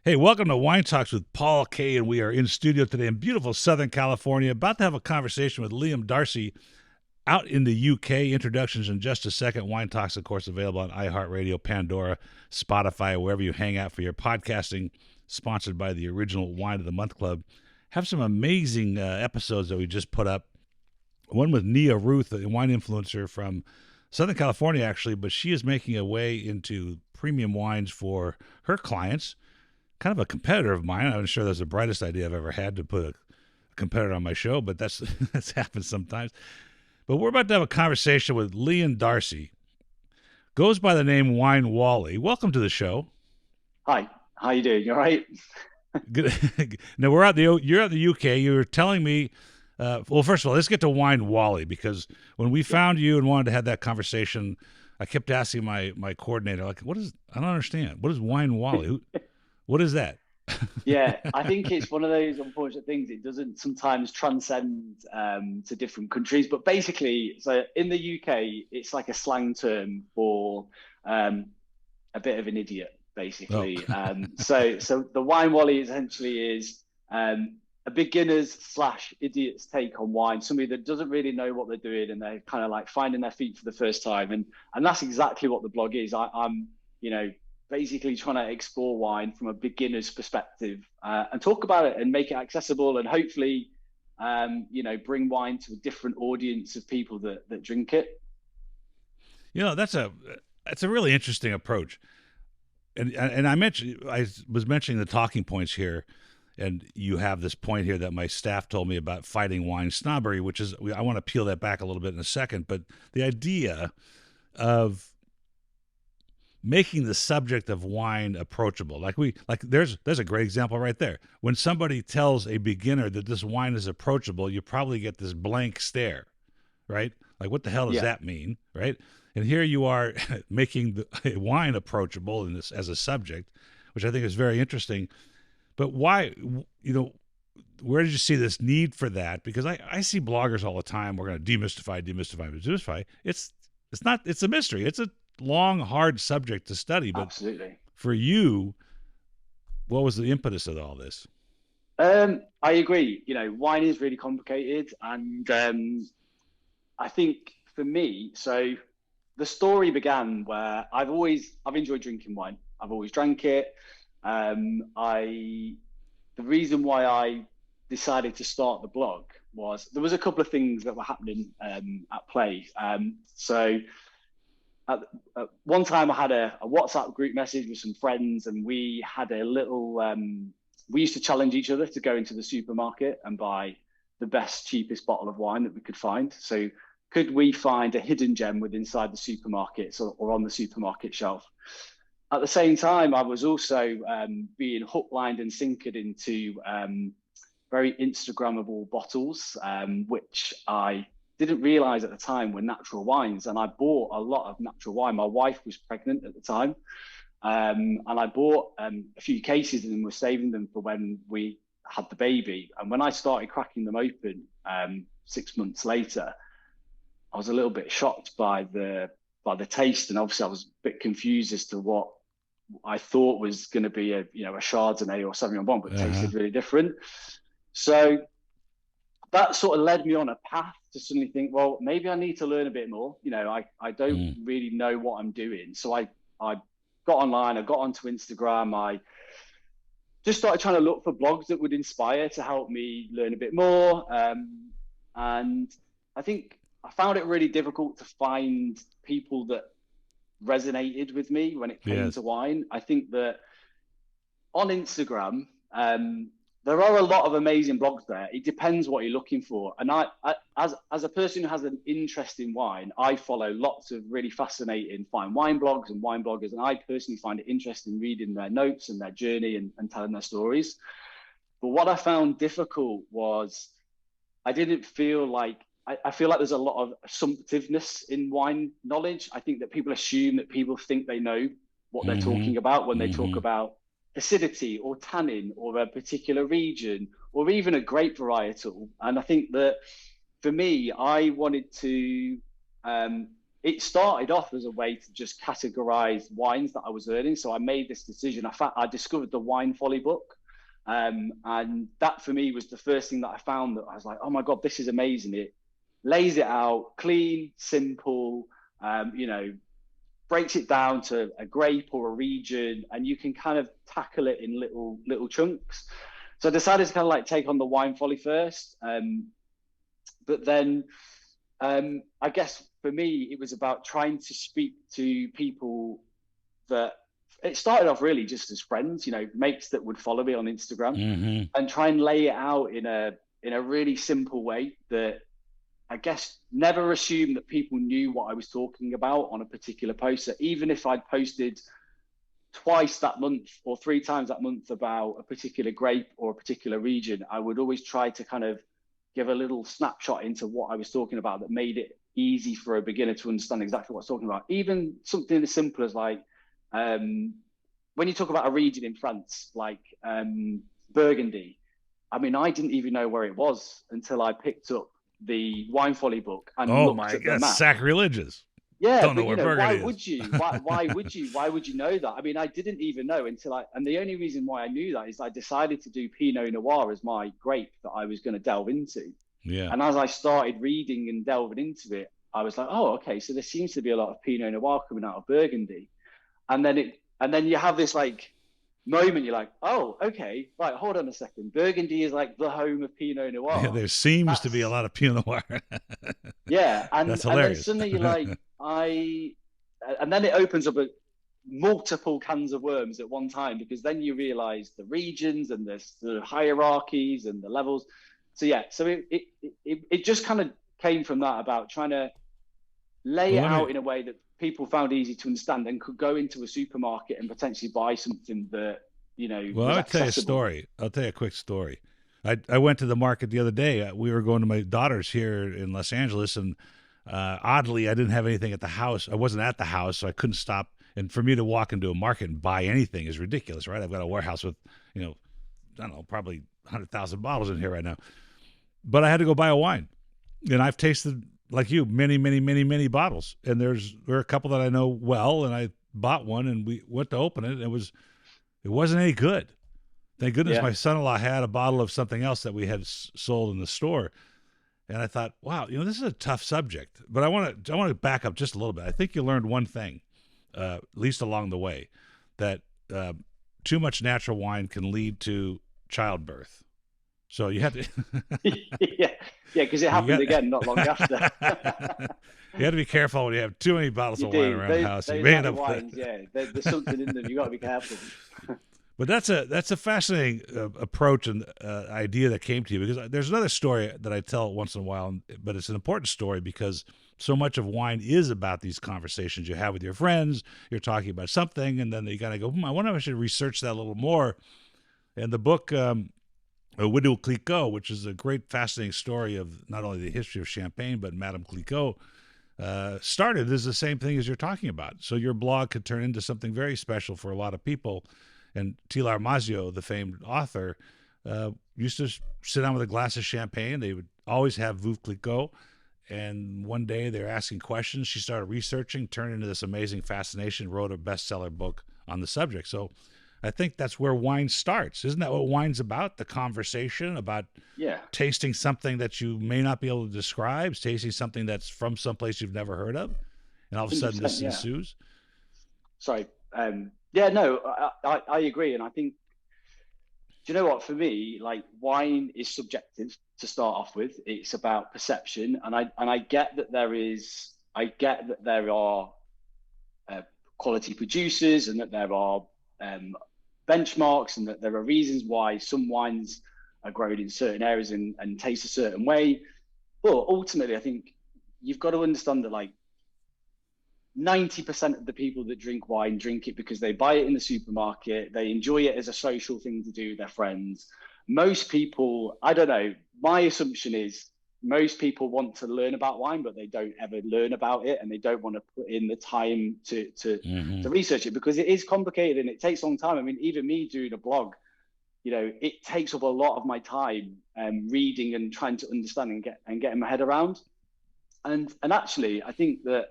Hey, welcome to Wine Talks with Paul Kay, and we are in studio today in beautiful Southern California, about to have a conversation with Liam Darcy out in the UK. Introductions in just a second. Wine Talks, of course, available on iHeartRadio, Pandora, Spotify, wherever you hang out for your podcasting, sponsored by the Original Wine of the Month Club. Have some amazing episodes that we just put up. One with Nia Ruth, a wine influencer from Southern California, actually, but she is making a way into premium wines for her clients. Kind of a competitor of mine. I'm sure that's the brightest idea I've ever had, to put a competitor on my show, but that's that's happened sometimes. But we're about to have a conversation with Liam Darcy. Goes by the name Wine Wally. Welcome to the show. Hi, how you doing? You all right? Good. Now you're at the UK. You were telling me. Well, first of all, let's get to Wine Wally, because when we Yeah. found you and wanted to have that conversation, I kept asking my coordinator, like, what is? I don't understand. What is Wine Wally? What is that? Yeah, I think it's one of those unfortunate things. It doesn't sometimes transcend to different countries, but basically, so in the UK, it's like a slang term for um, a bit of an idiot, Oh, basically. So the wine wally essentially is a beginner's slash idiot's take on wine. Somebody that doesn't really know what they're doing and they're kind of like finding their feet for the first time, and that's exactly what the blog is. I'm basically trying to explore wine from a beginner's perspective and talk about it and make it accessible and hopefully bring wine to a different audience of people that drink it. that's a really interesting approach. And I was mentioning the talking points here, and you have this point here that my staff told me about fighting wine snobbery, which is, I want to peel that back a little bit in a second, but the idea of making the subject of wine approachable. There's a great example right there. When somebody tells a beginner that this wine is approachable, you probably get this blank stare, right? Like, what the hell does Yeah. that mean, right? And here you are making wine approachable in this as a subject, which I think is very interesting. But why, where did you see this need for that? Because I see bloggers all the time. We're going to demystify. It's not. It's a mystery. It's a long, hard subject to study. But Absolutely. for you, what was the impetus of all this? I agree. Wine is really complicated, and I think for me, so the story began where I've enjoyed drinking wine. I've always drank it. I The reason why I decided to start the blog was there was a couple of things that were happening at play. At one time, I had a WhatsApp group message with some friends, and we had a little. We used to challenge each other to go into the supermarket and buy the best, cheapest bottle of wine that we could find. So, could we find a hidden gem within inside the supermarkets or on the supermarket shelf? At the same time, I was also being hook, lined, and sinkered into very Instagrammable bottles, which I didn't realize at the time were natural wines. And I bought a lot of natural wine. My wife was pregnant at the time. And I bought a few cases and was saving them for when we had the baby. And when I started cracking them open 6 months later, I was a little bit shocked by the taste, and obviously I was a bit confused as to what I thought was going to be a Chardonnay or Sauvignon Blanc, but Uh-huh. tasted really different. So that sort of led me on a path to suddenly think, well, maybe I need to learn a bit more. I don't Mm. really know what I'm doing. So I got online, I got onto Instagram, I just started trying to look for blogs that would inspire to help me learn a bit more. And I think I found it really difficult to find people that resonated with me when it came to Yes. wine. I think that on Instagram, there are a lot of amazing blogs there. It depends what you're looking for. And as a person who has an interest in wine, I follow lots of really fascinating fine wine blogs and wine bloggers. And I personally find it interesting reading their notes and their journey and telling their stories. But what I found difficult was I didn't feel like I feel like there's a lot of assumptiveness in wine knowledge. I think that people assume that people think they know what they're Mm-hmm. talking about when they talk Mm-hmm. about acidity or tannin or a particular region or even a grape varietal. And I think that for me, I wanted to um, it started off as a way to just categorize wines that I was learning. So I made this decision. I discovered the Wine Folly book. And that for me was the first thing that I found that I was like, oh my God, this is amazing. It lays it out clean, simple, breaks it down to a grape or a region, and you can kind of tackle it in little chunks. So I decided to kind of like take on the Wine Folly first. But then I guess for me, it was about trying to speak to people that it started off really just as friends, mates that would follow me on Instagram, and try and lay it out in a really simple way that I guess never assume that people knew what I was talking about on a particular post. So even if I'd posted twice that month or three times that month about a particular grape or a particular region, I would always try to kind of give a little snapshot into what I was talking about that made it easy for a beginner to understand exactly what I was talking about. Even something as simple as like, when you talk about a region in France, like Burgundy, I mean, I didn't even know where it was until I picked up the Wine Folly book and Oh looked my at the God, map. sacrilegious. Yeah, Don't know but where why Burgundy is. would you? Why would you know that? I mean, I didn't even know and the only reason why I knew that is I decided to do Pinot Noir as my grape that I was going to delve into. Yeah. And as I started reading and delving into it, I was like, oh, okay, so there seems to be a lot of Pinot Noir coming out of Burgundy. And then you have this like moment, you're like, oh, okay, right, hold on a second. Burgundy is like the home of Pinot Yeah, Noir. there seems to be a That's lot of Pinot Noir. yeah, That's and then hilarious. suddenly you're like, and then it opens up multiple cans of worms at one time because then you realize the regions and the hierarchies and the levels. So yeah, so it just kind of came from that about trying to lay Well, it let me. out in a way that people found easy to understand and could go into a supermarket and potentially buy something that Well, I was would tell you a accessible. story. I'll tell you a quick story. I went to the market the other day. We were going to my daughter's here in Los Angeles, and oddly, I didn't have anything at the house. I wasn't at the house, so I couldn't stop. And for me to walk into a market and buy anything is ridiculous, right? I've got a warehouse with, you know, I don't know, probably 100,000 bottles in here right now. But I had to go buy a wine, and I've tasted like you many, many, many, many bottles. And there are a couple that I know well, and I bought one, and we went to open it, and it wasn't any good. Thank goodness Yeah, my son-in-law had a bottle of something else that we had sold in the store, and I thought, wow, this is a tough subject. But I want to back up just a little bit. I think you learned one thing, at least along the way, that uh, too much natural wine can lead to childbirth. So you had to yeah, yeah, because it you happened got again not long after. you had to be careful when you have too many bottles You of wine do. around the Those house. You those may are end the up. wines. Yeah, there's something in them. You got to be careful. But that's a fascinating approach and idea that came to you, because there's another story that I tell once in a while, but it's an important story because so much of wine is about these conversations you have with your friends. You're talking about something, and then you kind of go, I wonder if I should research that a little more. And the book, Widow Clicquot, which is a great, fascinating story of not only the history of Champagne, but Madame Clicquot, started as the same thing as you're talking about. So your blog could turn into something very special for a lot of people. And Tilar Maggio, the famed author, used to sit down with a glass of champagne. They would always have Veuve Clicquot. And one day they were asking questions. She started researching, turned into this amazing fascination, wrote a bestseller book on the subject. So I think that's where wine starts. Isn't that what wine's about? The conversation about Yeah, tasting something that you may not be able to describe, tasting something that's from someplace you've never heard of, and all of a hundred sudden percent. this Yeah. ensues. Sorry. Yeah. No, I agree, and I think, do you know what? For me, like wine is subjective to start off with. It's about perception, and I get that there are uh, quality producers, and that there are um, benchmarks, and that there are reasons why some wines are grown in certain areas and taste a certain way. But ultimately, I think you've got to understand that like 90% of the people that drink wine drink it because they buy it in the supermarket. They enjoy it as a social thing to do with their friends. Most people, I don't know, my assumption is most people want to learn about wine, but they don't ever learn about it, and they don't want to put in the time Mm-hmm. to research it because it is complicated and it takes a long time. I mean, even me doing a blog, it takes up a lot of my time reading and trying to understand and getting my head around. And actually, I think that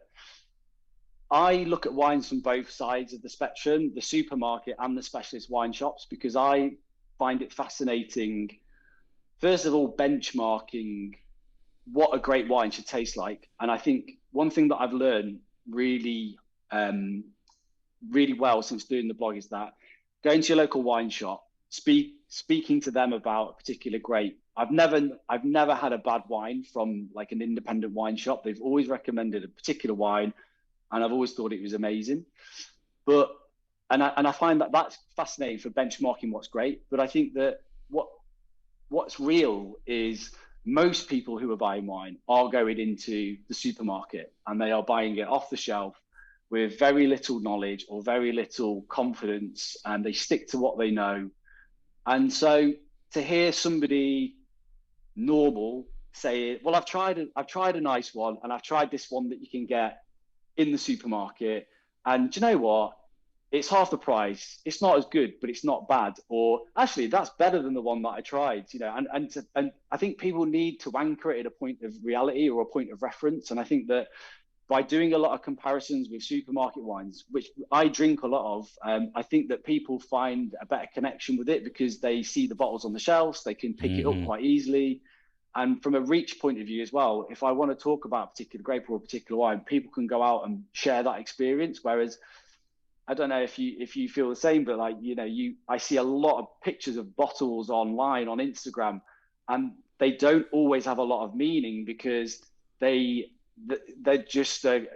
I look at wines from both sides of the spectrum, the supermarket and the specialist wine shops, because I find it fascinating. First of all, benchmarking what a great wine should taste like. And I think one thing that I've learned really, really well since doing the blog is that going to your local wine shop, speaking to them about a particular grape. I've never had a bad wine from like an independent wine shop. They've always recommended a particular wine, and I've always thought it was amazing. But and I find that that's fascinating for benchmarking what's great. But I think that what's real is most people who are buying wine are going into the supermarket and they are buying it off the shelf with very little knowledge or very little confidence, and they stick to what they know. And so to hear somebody normal say, "Well, I've tried a nice one, and I've tried this one that you can get in the supermarket, and do you know what? It's half the price. It's not as good, but it's not bad. Or actually, that's better than the one that I tried." And I think people need to anchor it at a point of reality or a point of reference. And I think that by doing a lot of comparisons with supermarket wines, which I drink a lot of, I think that people find a better connection with it because they see the bottles on the shelves, they can pick it up Mm-hmm. quite easily. And from a reach point of view as well, if I want to talk about a particular grape or a particular wine, people can go out and share that experience. Whereas I don't know if you feel the same, but like I see a lot of pictures of bottles online on Instagram, and they don't always have a lot of meaning because they they're just a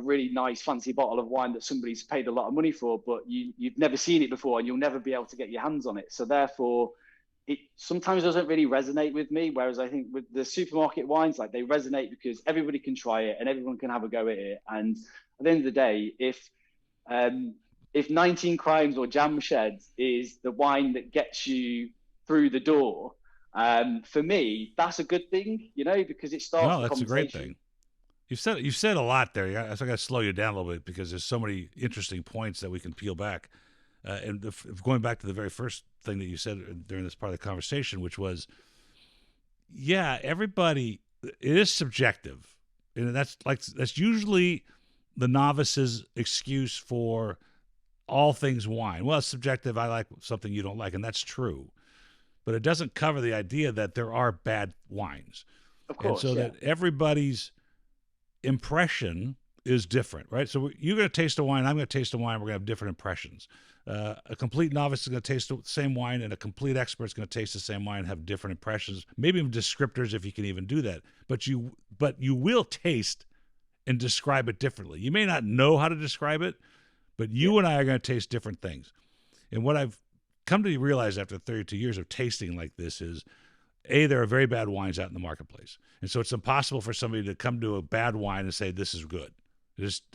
really nice fancy bottle of wine that somebody's paid a lot of money for, but you've never seen it before and you'll never be able to get your hands on it. So therefore, it sometimes doesn't really resonate with me. Whereas I think with the supermarket wines, like they resonate because everybody can try it and everyone can have a go at it. And at the end of the day, if 19 Crimes or Jam Sheds is the wine that gets you through the door, for me, that's a good thing, because it starts No, the that's a great conversation. thing. You've said a lot there. I got to slow you down a little bit because there's so many interesting points that we can peel back. And going back to the very first thing that you said during this part of the conversation, which was, yeah, everybody, it is subjective, and that's usually the novice's excuse for all things wine. Well, it's subjective. I like something you don't like, and that's true. But it doesn't cover the idea that there are bad wines, Of and course, so yeah. that everybody's impression is different, right? So you're going to taste a wine, I'm going to taste a wine, we're going to have different impressions. A complete novice is going to taste the same wine, and a complete expert is going to taste the same wine and have different impressions, maybe even descriptors if you can even do that. But you will taste and describe it differently. You may not know how to describe it, but Yeah. you and I are going to taste different things. And what I've come to realize after 32 years of tasting like this is there are very bad wines out in the marketplace, and so it's impossible for somebody to come to a bad wine and say this is good.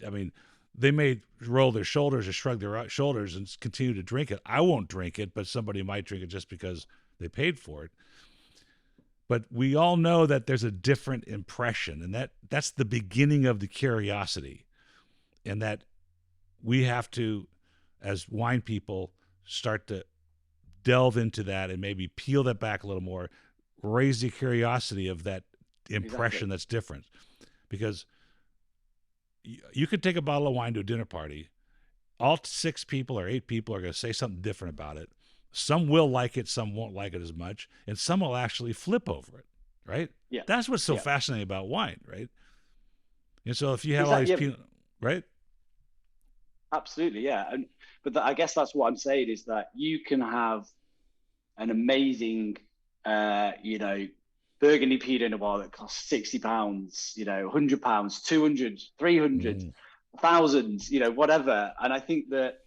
I mean, they may roll their shoulders or shrug their shoulders and continue to drink it. I won't drink it, but somebody might drink it just because they paid for it. But we all know that there's a different impression, and that's the beginning of the curiosity, and that we have to, as wine people, start to delve into that and maybe peel that back a little more, raise the curiosity of that Exactly. impression that's different. Because you could take a bottle of wine to a dinner party, all 6 people or 8 people are going to say something different about it. Some will like it, some won't like it as much, and some will actually flip over it, right? Yeah. That's what's so Yeah. fascinating about wine, right? And so if you have Is all that these yeah? people, right? Absolutely, yeah. But I guess that's what I'm saying is that you can have an amazing, uh, you know, Burgundy Pinot Noir that costs £60, £100, 200, 300, Mm, thousands, whatever. And I think that,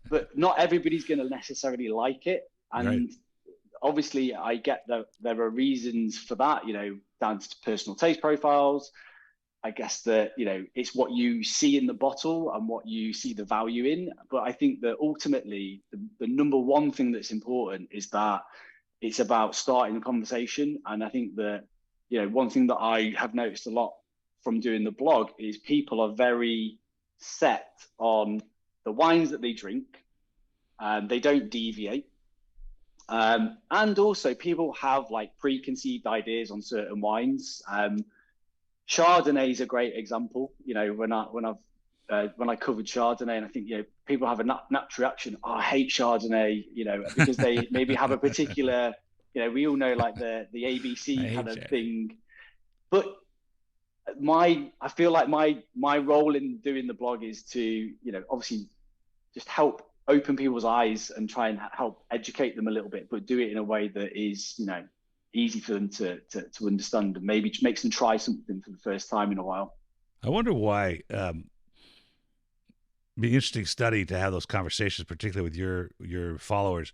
but not everybody's going to necessarily like it. right. And obviously, I get that there are reasons for that, down to personal taste profiles. I guess that it's what you see in the bottle and what you see the value in. But I think that ultimately the number one thing that's important is that it's about starting the conversation. And I think that one thing that I have noticed a lot from doing the blog is people are very set on the wines that they drink, and they don't deviate. And also, people have like preconceived ideas on certain wines. Chardonnay is a great example. When I covered Chardonnay, and I think people have a natural reaction. Oh, I hate Chardonnay, because they maybe have a particular, we all know like the I ABC kind hate of Chardonnay. thing. But I feel like my role in doing the blog is to obviously just help open people's eyes and try and help educate them a little bit, but do it in a way that is easy for them to understand, and maybe makes them try something for the first time in a while. I wonder why. Be an interesting study to have those conversations, particularly with your followers.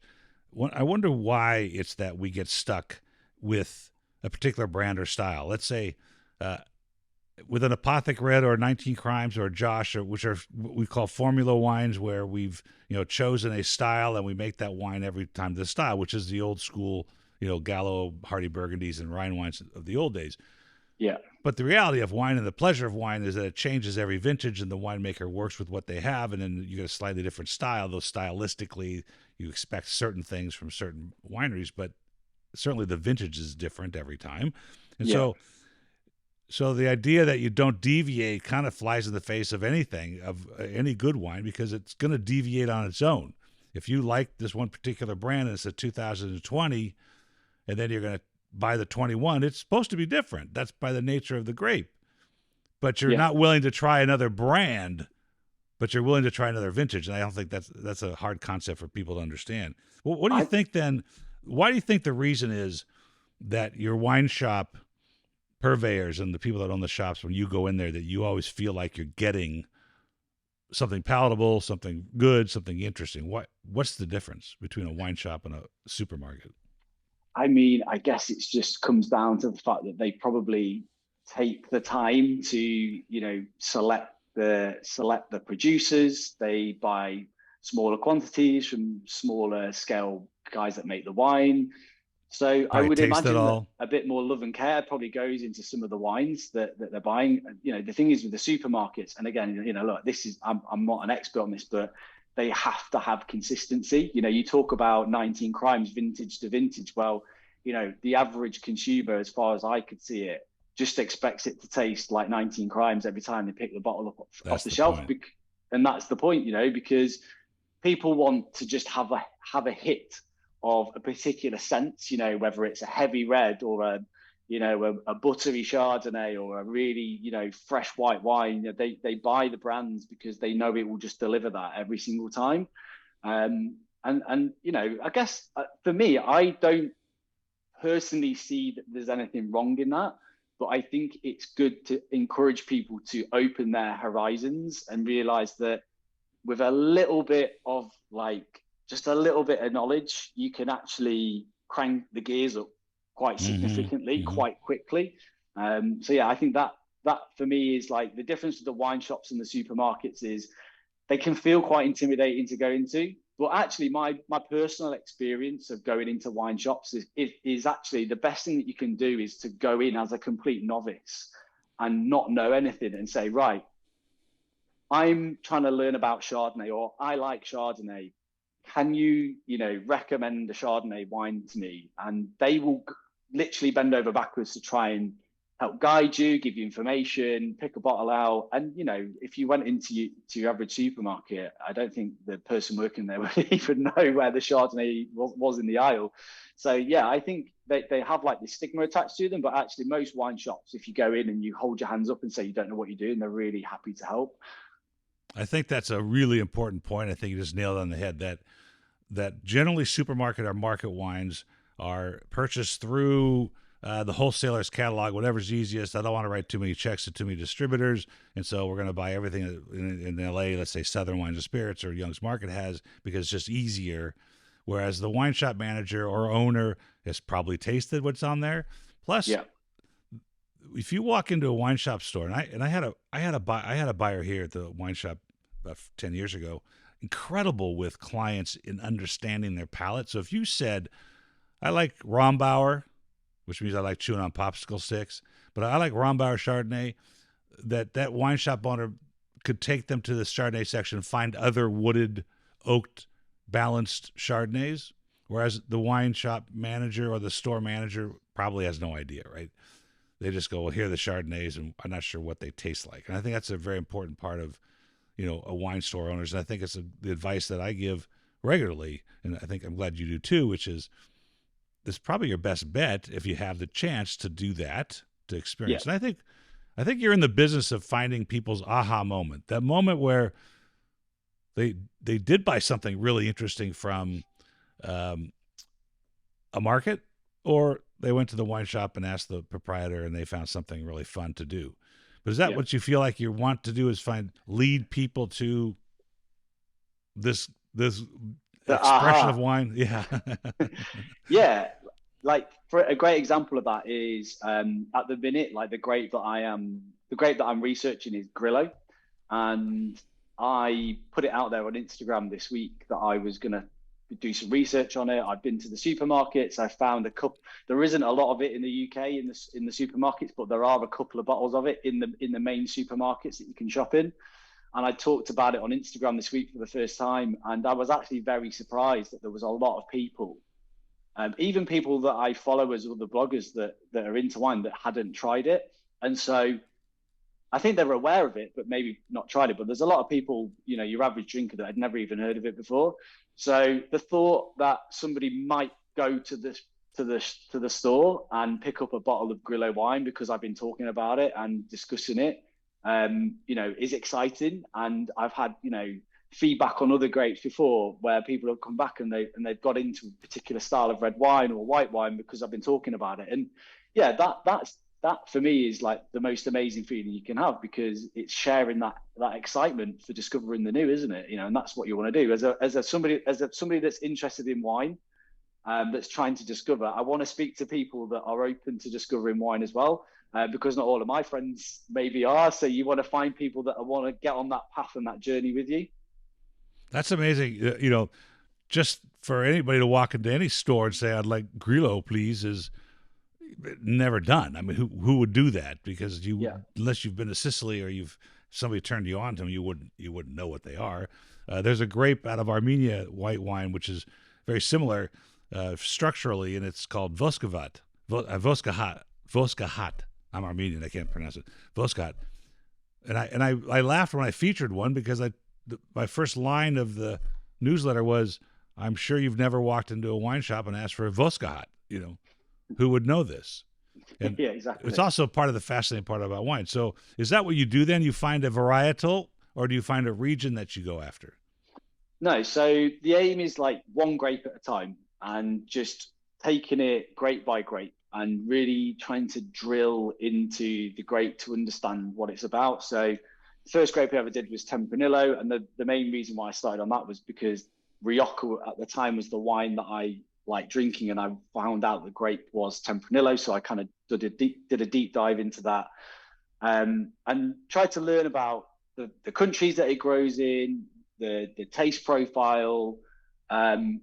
I wonder why it's that we get stuck with a particular brand or style. Let's say uh, with an Apothic Red or 19 Crimes or Josh, which are what we call formula wines, where we've chosen a style and we make that wine every time the style, which is the old school Gallo, Hardy Burgundies, and Rhine wines of the old days. Yeah, But the reality of wine and the pleasure of wine is that it changes every vintage, and the winemaker works with what they have, and then you get a slightly different style. Though stylistically, you expect certain things from certain wineries, but certainly the vintage is different every time. And yeah, so the idea that you don't deviate kind of flies in the face of anything, of any good wine, because it's going to deviate on its own. If you like this one particular brand and it's a 2020, and then you're going to buy the 21, it's supposed to be different. That's by the nature of the grape. But you're yeah. not willing to try another brand, but you're willing to try another vintage. And I don't think that's a hard concept for people to understand. Well, what do you I think then? Why do you think the reason is that your wine shop purveyors and the people that own the shops, when you go in there, that you always feel like you're getting something palatable, something good, something interesting? What's the difference between a wine shop and a supermarket? I mean, I guess it just comes down to the fact that they probably take the time to, select the producers. They buy smaller quantities from smaller scale guys that make the wine. So I Probably would taste it imagine that all. a bit more love and care probably goes into some of the wines that they're buying. The thing is with the supermarkets, and again, look, this is I'm not an expert on this, but they have to have consistency. You talk about 19 crimes vintage to vintage. Well, the average consumer, as far as I could see it, just expects it to taste like 19 crimes every time they pick the bottle up off That's the the shelf. point. And that's the point, because people want to just have a hit of a particular sense, whether it's a heavy red or a buttery Chardonnay or a really, fresh white wine. They buy the brands because they know it will just deliver that every single time. And I guess for me, I don't personally see that there's anything wrong in that. But I think it's good to encourage people to open their horizons and realize that with a little bit of just a little bit of knowledge, you can actually crank the gears up quite Mm-hmm. significantly, Mm-hmm. quite quickly. So yeah, I think that for me is like the difference with the wine shops and the supermarkets is they can feel quite intimidating to go into. But actually, my personal experience of going into wine shops is actually the best thing that you can do is to go in as a complete novice and not know anything and say, right, I'm trying to learn about Chardonnay, or I like Chardonnay. Can you, recommend a Chardonnay wine to me? And they will literally bend over backwards to try and help guide you, give you information, pick a bottle out. And, if you went to your average supermarket, I don't think the person working there would even know where the Chardonnay was in the aisle. So, yeah, I think they have like this stigma attached to them. But actually, most wine shops, if you go in and you hold your hands up and say you don't know what you're doing, they're really happy to help. I think that's a really important point. I think you just nailed it on the head that generally supermarket or market wines are purchased through the wholesaler's catalog, whatever's easiest. I don't want to write too many checks to too many distributors, and so we're going to buy everything in LA. Let's say Southern Wines and Spirits or Young's Market has, because it's just easier. Whereas the wine shop manager or owner has probably tasted what's on there. Plus, Yeah. if you walk into a wine shop store, and I had a buyer here at the wine shop about 10 years ago, incredible with clients in understanding their palate. So if you said, I like Rombauer, which means I like chewing on popsicle sticks, but I like Rombauer Chardonnay, that wine shop owner could take them to the Chardonnay section, find other wooded, oaked, balanced Chardonnays, whereas the wine shop manager or the store manager probably has no idea, right? They just go, well, here are the Chardonnays, and I'm not sure what they taste like. And I think that's a very important part of, a wine store owners. And I think it's the advice that I give regularly, and I think I'm glad you do too, which is this is probably your best bet if you have the chance to do that, to Yeah, experience. And I think you're in the business of finding people's aha moment, that moment where they did buy something really interesting from um, a market, or they went to the wine shop and asked the proprietor and they found something really fun to do. But is that yeah. what you feel like you want to do, is lead people to this The expression of aha. wine? Yeah. Yeah, like for a great example of that is at the minute, like the grape that I'm researching is Grillo, and I put it out there on Instagram this week that I was gonna do some research on it. I've been to the supermarkets. I found a couple. There isn't a lot of it in the UK in the supermarkets, but there are a couple of bottles of it in the main supermarkets that you can shop in. And I talked about it on Instagram this week for the first time, and I was actually very surprised that there was a lot of people, even people that I follow as other bloggers that are into wine, that hadn't tried it. And so I think they were aware of it, but maybe not tried it. But there's a lot of people, your average drinker, that had never even heard of it before. So the thought that somebody might go to the store and pick up a bottle of Grillo wine because I've been talking about it and discussing it, is exciting. And I've had, feedback on other grapes before where people have come back and they've got into a particular style of red wine or white wine because I've been talking about it. And yeah, that for me is like the most amazing feeling you can have, because it's sharing that excitement for discovering the new, isn't it? And that's what you want to do as somebody that's interested in wine, that's trying to discover. I want to speak to people that are open to discovering wine as well, because not all of my friends maybe are. So you want to find people that want to get on that path and that journey with you. That's amazing. Just for anybody to walk into any store and say, I'd like Grillo, please, is never done. I mean, who would do that? Because Yeah, unless you've been to Sicily or somebody turned you on to them, you wouldn't know what they are. There's a grape out of Armenia, white wine, which is very similar structurally, and it's called Voskahat. I'm Armenian. I can't pronounce it. Voskahat. And I laughed when I featured one because my first line of the newsletter was, "I'm sure you've never walked into a wine shop and asked for a Voskahat. Who would know this?" And yeah, it's exactly. also part of the fascinating part about wine. So is that what you do then? You find a varietal, or do you find a region that you go after? No, so the aim is like one grape at a time and just taking it grape by grape and really trying to drill into the grape to understand what it's about. So the first grape I ever did was Tempranillo, and the main reason why I started on that was because Rioja at the time was the wine that I liked drinking, and I found out the grape was Tempranillo, so I kind of did a deep dive into that, and tried to learn about the countries that it grows in, the taste profile. And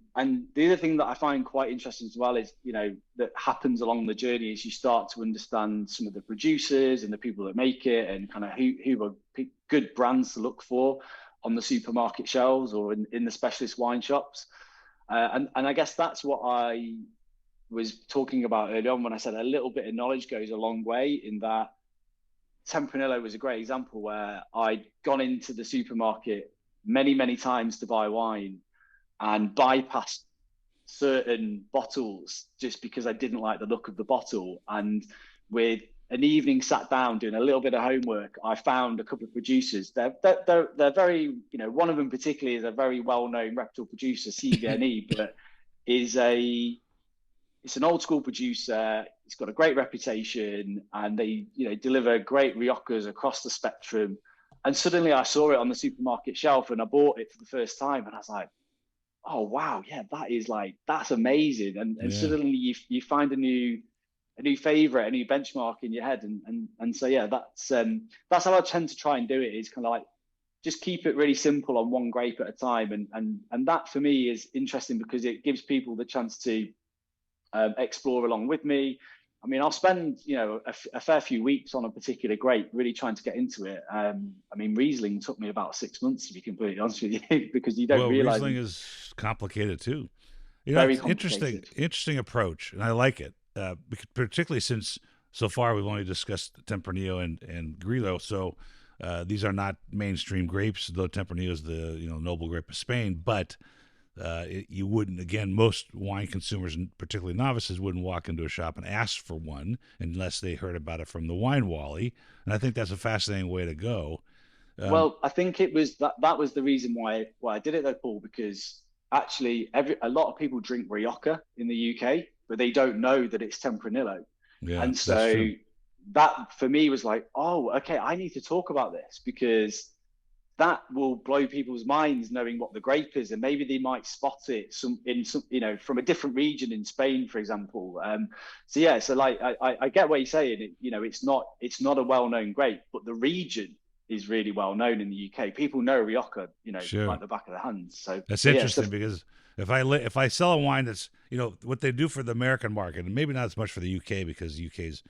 the other thing that I find quite interesting as well is, that happens along the journey is you start to understand some of the producers and the people that make it, and kind of who are good brands to look for on the supermarket shelves or in the specialist wine shops. And I guess that's what I was talking about earlier on when I said a little bit of knowledge goes a long way. In that, Tempranillo was a great example where I'd gone into the supermarket many, many times to buy wine and bypassed certain bottles just because I didn't like the look of the bottle. And with an evening sat down doing a little bit of homework, I found a couple of producers. They're very, one of them particularly is a very well known reputable producer, CVNE, but is a it's an old school producer. It's got a great reputation, and they deliver great Riojas across the spectrum. And suddenly I saw it on the supermarket shelf, and I bought it for the first time, and I was like, oh wow, yeah, that's amazing. And Yeah. suddenly you find a new favorite, a new benchmark in your head, and so yeah, that's how I tend to try and do it. Is kind of like just keep it really simple on one grape at a time, and that for me is interesting because it gives people the chance to explore along with me. I mean, I'll spend a fair few weeks on a particular grape, really trying to get into it. I mean, Riesling took me about 6 months to be completely honest with you, because you don't Well, realize Riesling is complicated too. very It's interesting, complicated. interesting approach, and I like it, particularly since so far we've only discussed Tempranillo and Grillo. So these are not mainstream grapes, though Tempranillo is the noble grape of Spain. But you wouldn't, again, most wine consumers, and particularly novices, wouldn't walk into a shop and ask for one unless they heard about it from the wine Wally. And I think that's a fascinating way to go. Um, Well, I think it was that was the reason why I did it though, Paul, because actually a lot of people drink Rioja in the UK, but they don't know that it's Tempranillo. yeah, And that's so true. that for me was like, oh, okay, I need to talk about this because that will blow people's minds knowing what the grape is, and maybe they might spot it some from a different region in Spain, for example. So yeah, so like I get what you're saying. It's not a well-known grape, but the region is really well known in the UK. People know Rioja, Sure. like the back of their hands. So That's so yeah, so interesting because if I sell a wine that's what they do for the American market, and maybe not as much for the UK because the UK is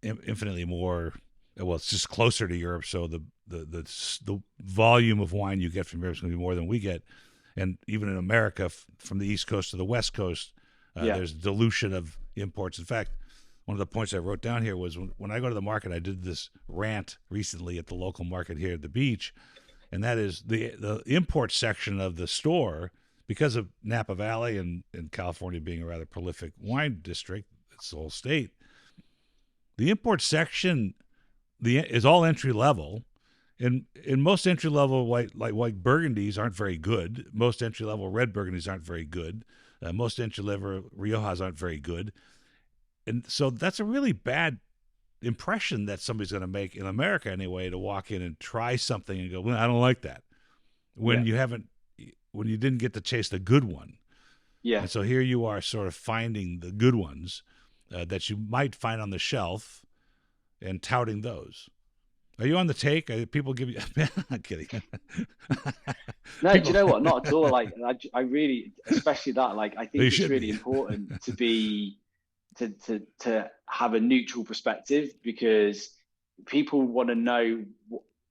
infinitely more. Well, it's just closer to Europe, so the volume of wine you get from Europe is going to be more than we get, and even in America, from the East Coast to the West Coast, yeah, there's dilution of imports. In fact, one of the points I wrote down here was when I go to the market, I did this rant recently at the local market here at the beach, and that is the import section of the store, because of Napa Valley and California being a rather prolific wine district, it's the whole state. The import section is all entry level, and in most entry level white burgundies aren't very good. Most entry level red burgundies aren't very good. Most entry level Riojas aren't very good, and so that's a really bad impression that somebody's going to make in America anyway, to walk in and try something and go, well, I don't like that, when yeah, you didn't get to taste a good one. yeah. And so here you are, sort of finding the good ones that you might find on the shelf and touting those. Are you on the take? People give you? I'm kidding. No, do you People, know what? Not at all. Like I really, especially that. Like I you think it's should really be. important to have a neutral perspective because people want to know,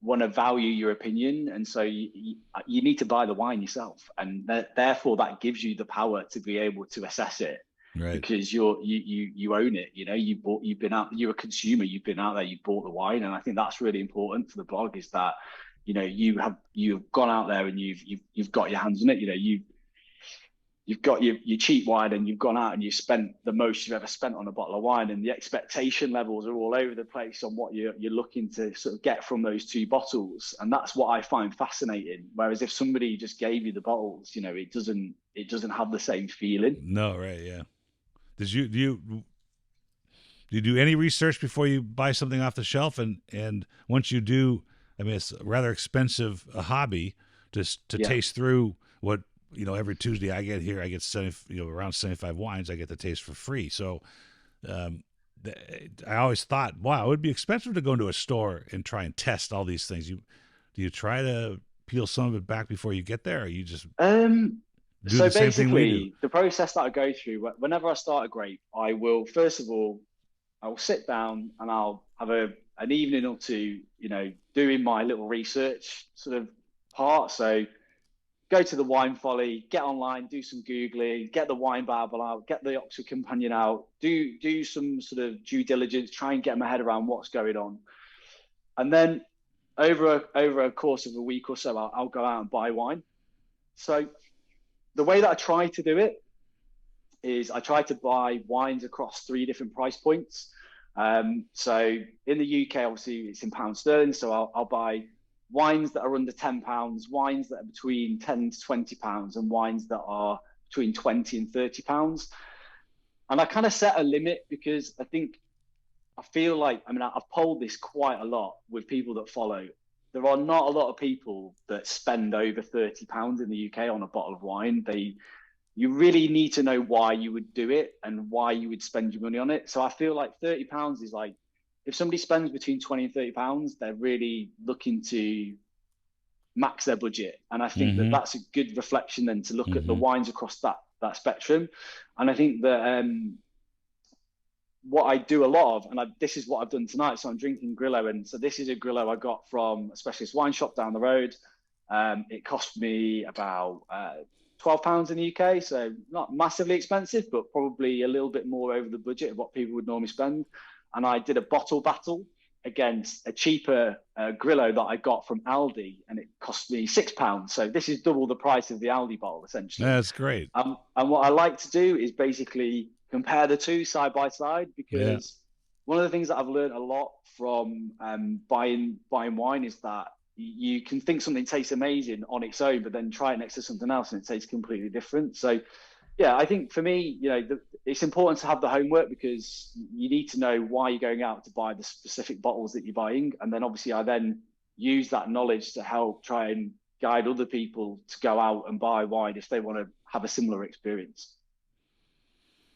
want to value your opinion, and so you need to buy the wine yourself, and therefore that gives you the power to be able to assess it Right. because you own it. You've been out, you're a consumer, you've been out there, you bought the wine, and I think that's really important for the blog is that you've gone out there and you've got your hands on it. You've got your cheap wine and you've gone out and you've spent the most you've ever spent on a bottle of wine, and the expectation levels are all over the place on what you're looking to sort of get from those two bottles, and that's what I find fascinating. Whereas if somebody just gave you the bottles, it doesn't have the same feeling. No. Right. Yeah. Did you do you do any research before you buy something off the shelf? And once you do, I mean, it's a rather expensive a hobby to Yeah. taste through what every Tuesday I get here. I get around 75 wines. I get to taste for free. So um, I always thought, wow, it would be expensive to go into a store and try and test all these things. Do you try to peel some of it back before you get there, or you just Um, do so the same thing we do? basically, the process that I go through whenever I start a grape, I will first of all I will sit down and I'll have an evening or two, doing my little research sort of part. So go to the Wine Folly, get online, do some googling, get the Wine Bible out, get the Oxford Companion out, do some sort of due diligence, try and get my head around what's going on, and then over a course of a week or so, I'll go out and buy wine. So the way that I try to do it is I try to buy wines across three different price points. So in the UK, obviously it's in pound sterling, so I'll buy wines that are under £10, wines that are between £10 to £20, and wines that are between £20 and £30. And I kind of set a limit because I feel like, I mean, I've polled this quite a lot with people that follow. There are not a lot of people that spend over £30 in the UK on a bottle of wine. You really need to know why you would do it and why you would spend your money on it. So I feel like £30 is like, if somebody spends between 20 and £30, they're really looking to max their budget. And I think that Mm-hmm. that's a good reflection then to look at the Mm-hmm. wines across that spectrum. And I think that what I do a lot of, and this is what I've done tonight. So I'm drinking Grillo, and so this is a Grillo I got from a specialist wine shop down the road. It cost me about £12 in the UK, so not massively expensive, but probably a little bit more over the budget of what people would normally spend. and I did a bottle battle against a cheaper Grillo that I got from Aldi, and it cost me £6. So this is double the price of the Aldi bottle, essentially. That's great. And what I like to do is basically compare the two side by side, Yeah. because one of the things that I've learned a lot from buying wine is that you can think something tastes amazing on its own, but then try it next to something else and it tastes completely different. So yeah, I think for me, it's important to have the homework, because you need to know why you're going out to buy the specific bottles that you're buying. And then obviously I then use that knowledge to help try and guide other people to go out and buy wine if they want to have a similar experience.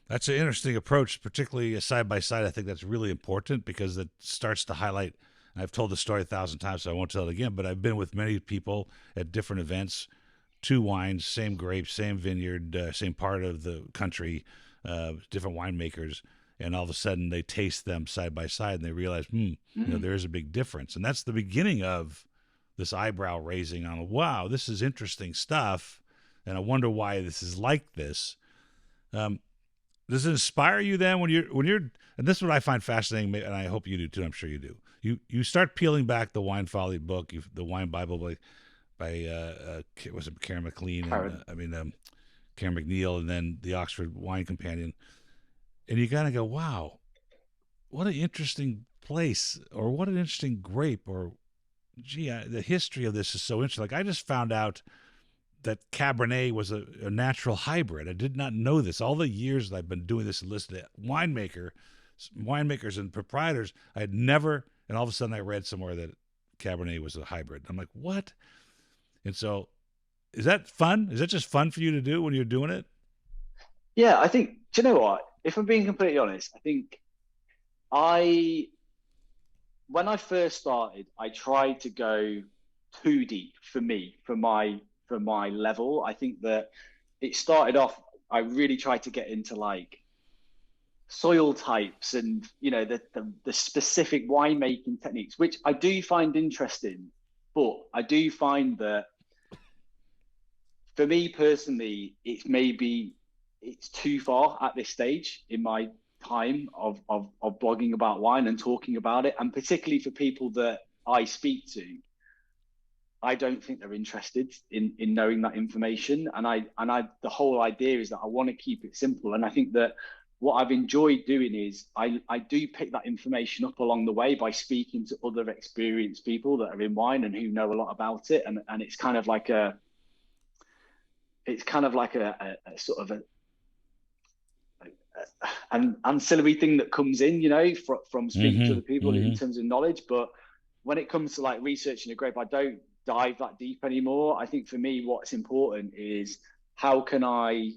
That's an interesting approach, particularly a side by side. I think that's really important because it starts to highlight. I've told the story 1,000 times, so I won't tell it again. But I've been with many people at different events, two wines, same grapes, same vineyard, same part of the country, different winemakers, and all of a sudden they taste them side by side and they realize, Mm. there is a big difference, and that's the beginning of this eyebrow raising on, wow, this is interesting stuff, and I wonder why this is like this. Um, does it inspire you then when you're and this is what I find fascinating, and I hope you do too. I'm sure you do. You start peeling back the Wine Folly book, the Wine Bible by was it Karen McLean and Karen. Karen McNeil, and then the Oxford Wine Companion, and you gotta go, wow, what an interesting place, or what an interesting grape, or gee, the history of this is so interesting. Like I just found out that Cabernet was a natural hybrid. I did not know this. All the years that I've been doing this and listening to winemakers and proprietors, I had never, and all of a sudden I read somewhere that Cabernet was a hybrid. I'm like, what? And so, is that fun? Is that just fun for you to do when you're doing it? Yeah, I think, do you know what? If I'm being completely honest, I think I, when I first started, I tried to go too deep for me, for my level. I think that it started off, I really tried to get into like soil types and the specific winemaking techniques, which I do find interesting. But I do find that for me personally, it's too far at this stage in my time of blogging about wine and talking about it, and particularly for people that I speak to, I don't think they're interested in knowing that information. And I the whole idea is that I want to keep it simple. And I think that what I've enjoyed doing is I do pick that information up along the way by speaking to other experienced people that are in wine and who know a lot about it. And it's kind of like a sort of an ancillary thing that comes in, from speaking to Mm-hmm. other people in Mm-hmm. terms of knowledge. But when it comes to like researching a grape, I don't dive that deep anymore. I think for me, what's important is how can I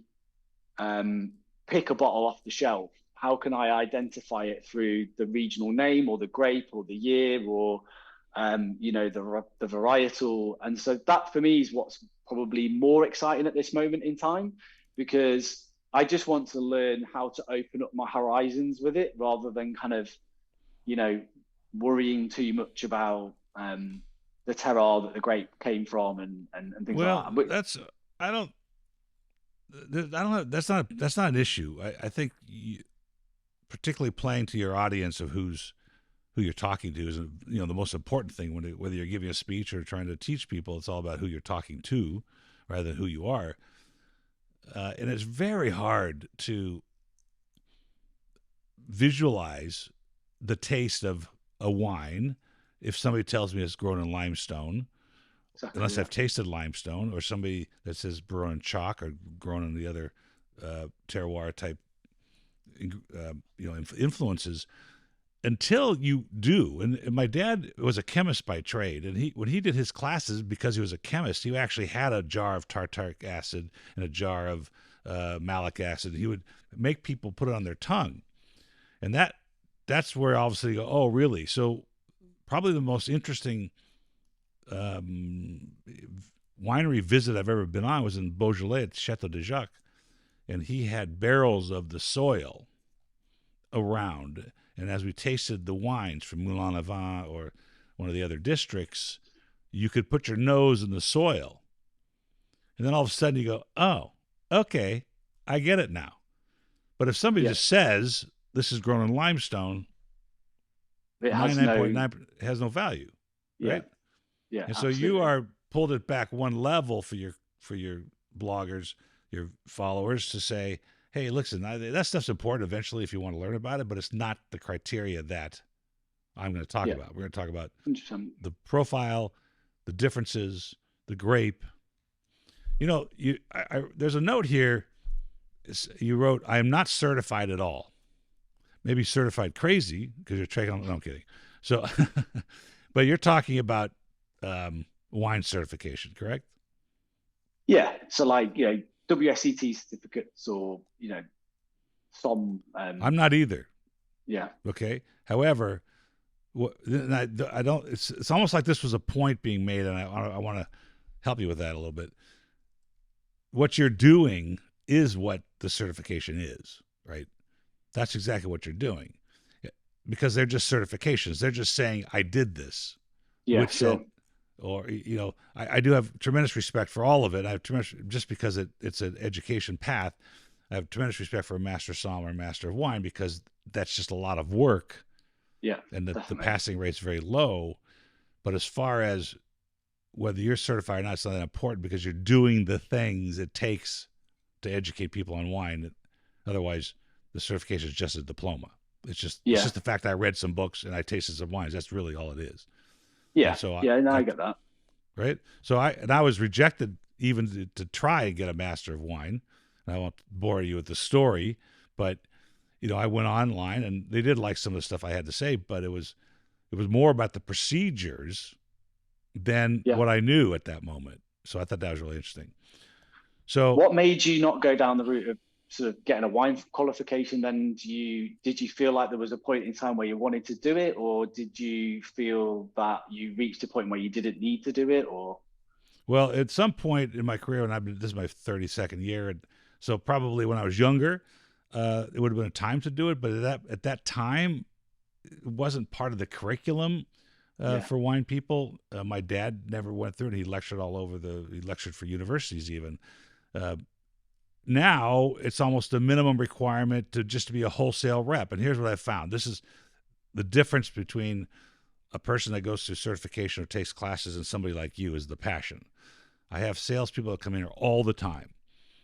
pick a bottle off the shelf? How can I identify it through the regional name or the grape or the year or the varietal? And so that for me is what's probably more exciting at this moment in time, because I just want to learn how to open up my horizons with it rather than kind of, you know, worrying too much about the terroir that the grape came from and things like Well, that. But that's I don't I don't know. That's not an issue. I think particularly playing to your audience of who you're talking to is the most important thing whether you're giving a speech or trying to teach people. It's all about who you're talking to rather than who you are. And it's very hard to visualize the taste of a wine if somebody tells me it's grown in limestone, exactly, unless yeah. I've tasted limestone, or somebody that says grown in chalk or grown in the other terroir type influences. Until you do, and my dad was a chemist by trade, and when he did his classes, because he was a chemist, he actually had a jar of tartaric acid and a jar of malic acid. He would make people put it on their tongue, and that's where obviously you go, oh really? So probably the most interesting um, winery visit I've ever been on was in Beaujolais at Chateau de Jacques, and he had barrels of the soil around. And as we tasted the wines from Moulin Avant or one of the other districts, you could put your nose in the soil. And then all of a sudden you go, oh, okay, I get it now. But if somebody Yeah. just says this is grown in limestone, It has no, 99.9 has no value, yeah, right? yeah, And so you absolutely. are pulled it back one level for your bloggers, your followers to say, hey, listen, that stuff's important eventually if you want to learn about it, but it's not the criteria that I'm going to talk Yeah, about. We're going to talk about 100%. the profile, the differences, the grape. There's a note here. You wrote, I am not certified at all. Maybe certified crazy because you're checking. No, I'm kidding. So, but you're talking about wine certification, correct? Yeah, so like WSET certificates or some I'm not either. yeah, Okay. However, I don't. It's almost like this was a point being made, and I want to help you with that a little bit. What you're doing is what the certification is, right? That's exactly what you're doing, because they're just certifications. They're just saying I did this, yeah, which said, sure, or I do have tremendous respect for all of it. I have tremendous, just because it's an education path. I have tremendous respect for a master sommelier, or master of wine, because that's just a lot of work, yeah, and the definitely, passing rate's very low. But as far as whether you're certified or not, it's not that important, because you're doing the things it takes to educate people on wine. Otherwise, the certification is just a diploma. It's yeah, just the fact that I read some books and I tasted some wines. That's really all it is. And yeah, so yeah. No, I I get that. right. So I was rejected even to try and get a master of wine. And I won't bore you with the story, but I went online and they did like some of the stuff I had to say, but it was more about the procedures than Yeah. what I knew at that moment. So I thought that was really interesting. So, What made you not go down the route of sort of getting a wine qualification? Then did you feel like there was a point in time where you wanted to do it, or did you feel that you reached a point where you didn't need to do it? Or well, at some point in my career, and this is my 32nd year, and so probably when I was younger, it would have been a time to do it. But at that time, it wasn't part of the curriculum yeah, for wine people. My dad never went through it. He lectured all over he lectured for universities even. Uh, Now it's almost a minimum requirement to just to be a wholesale rep. And here's what I found. This is the difference between a person that goes through certification or takes classes and somebody like you is the passion. I have salespeople that come in here all the time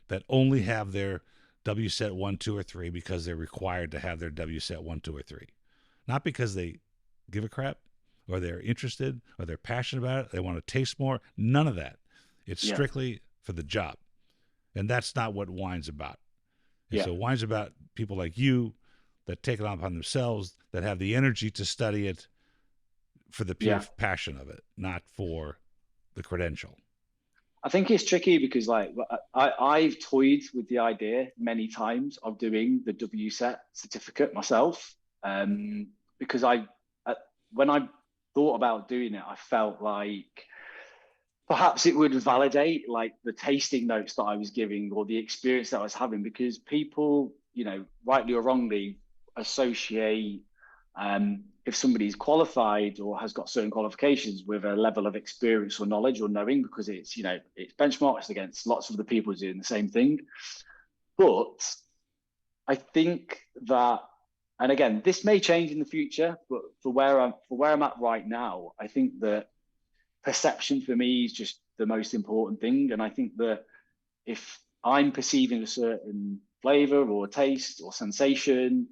that only have their WSET 1, 2, or 3 because they're required to have their WSET 1, 2, or 3. Not because they give a crap or they're interested or they're passionate about it. They want to taste more. None of that. It's yeah, strictly for the job. And that's not what wine's about. And yeah, so wine's about people like you that take it on upon themselves, that have the energy to study it for the pure yeah. passion of it, not for the credential. I think it's tricky because like I've toyed with the idea many times of doing the WSET certificate myself, because uh, when I thought about doing it, I felt like perhaps it would validate like the tasting notes that I was giving or the experience that I was having, because people, rightly or wrongly, associate if somebody's qualified or has got certain qualifications with a level of experience or knowledge or knowing, because it's benchmarks against lots of the people doing the same thing. But I think that, and again, this may change in the future, but for where I'm at right now, I think that perception for me is just the most important thing. And I think that if I'm perceiving a certain flavor or taste or sensation,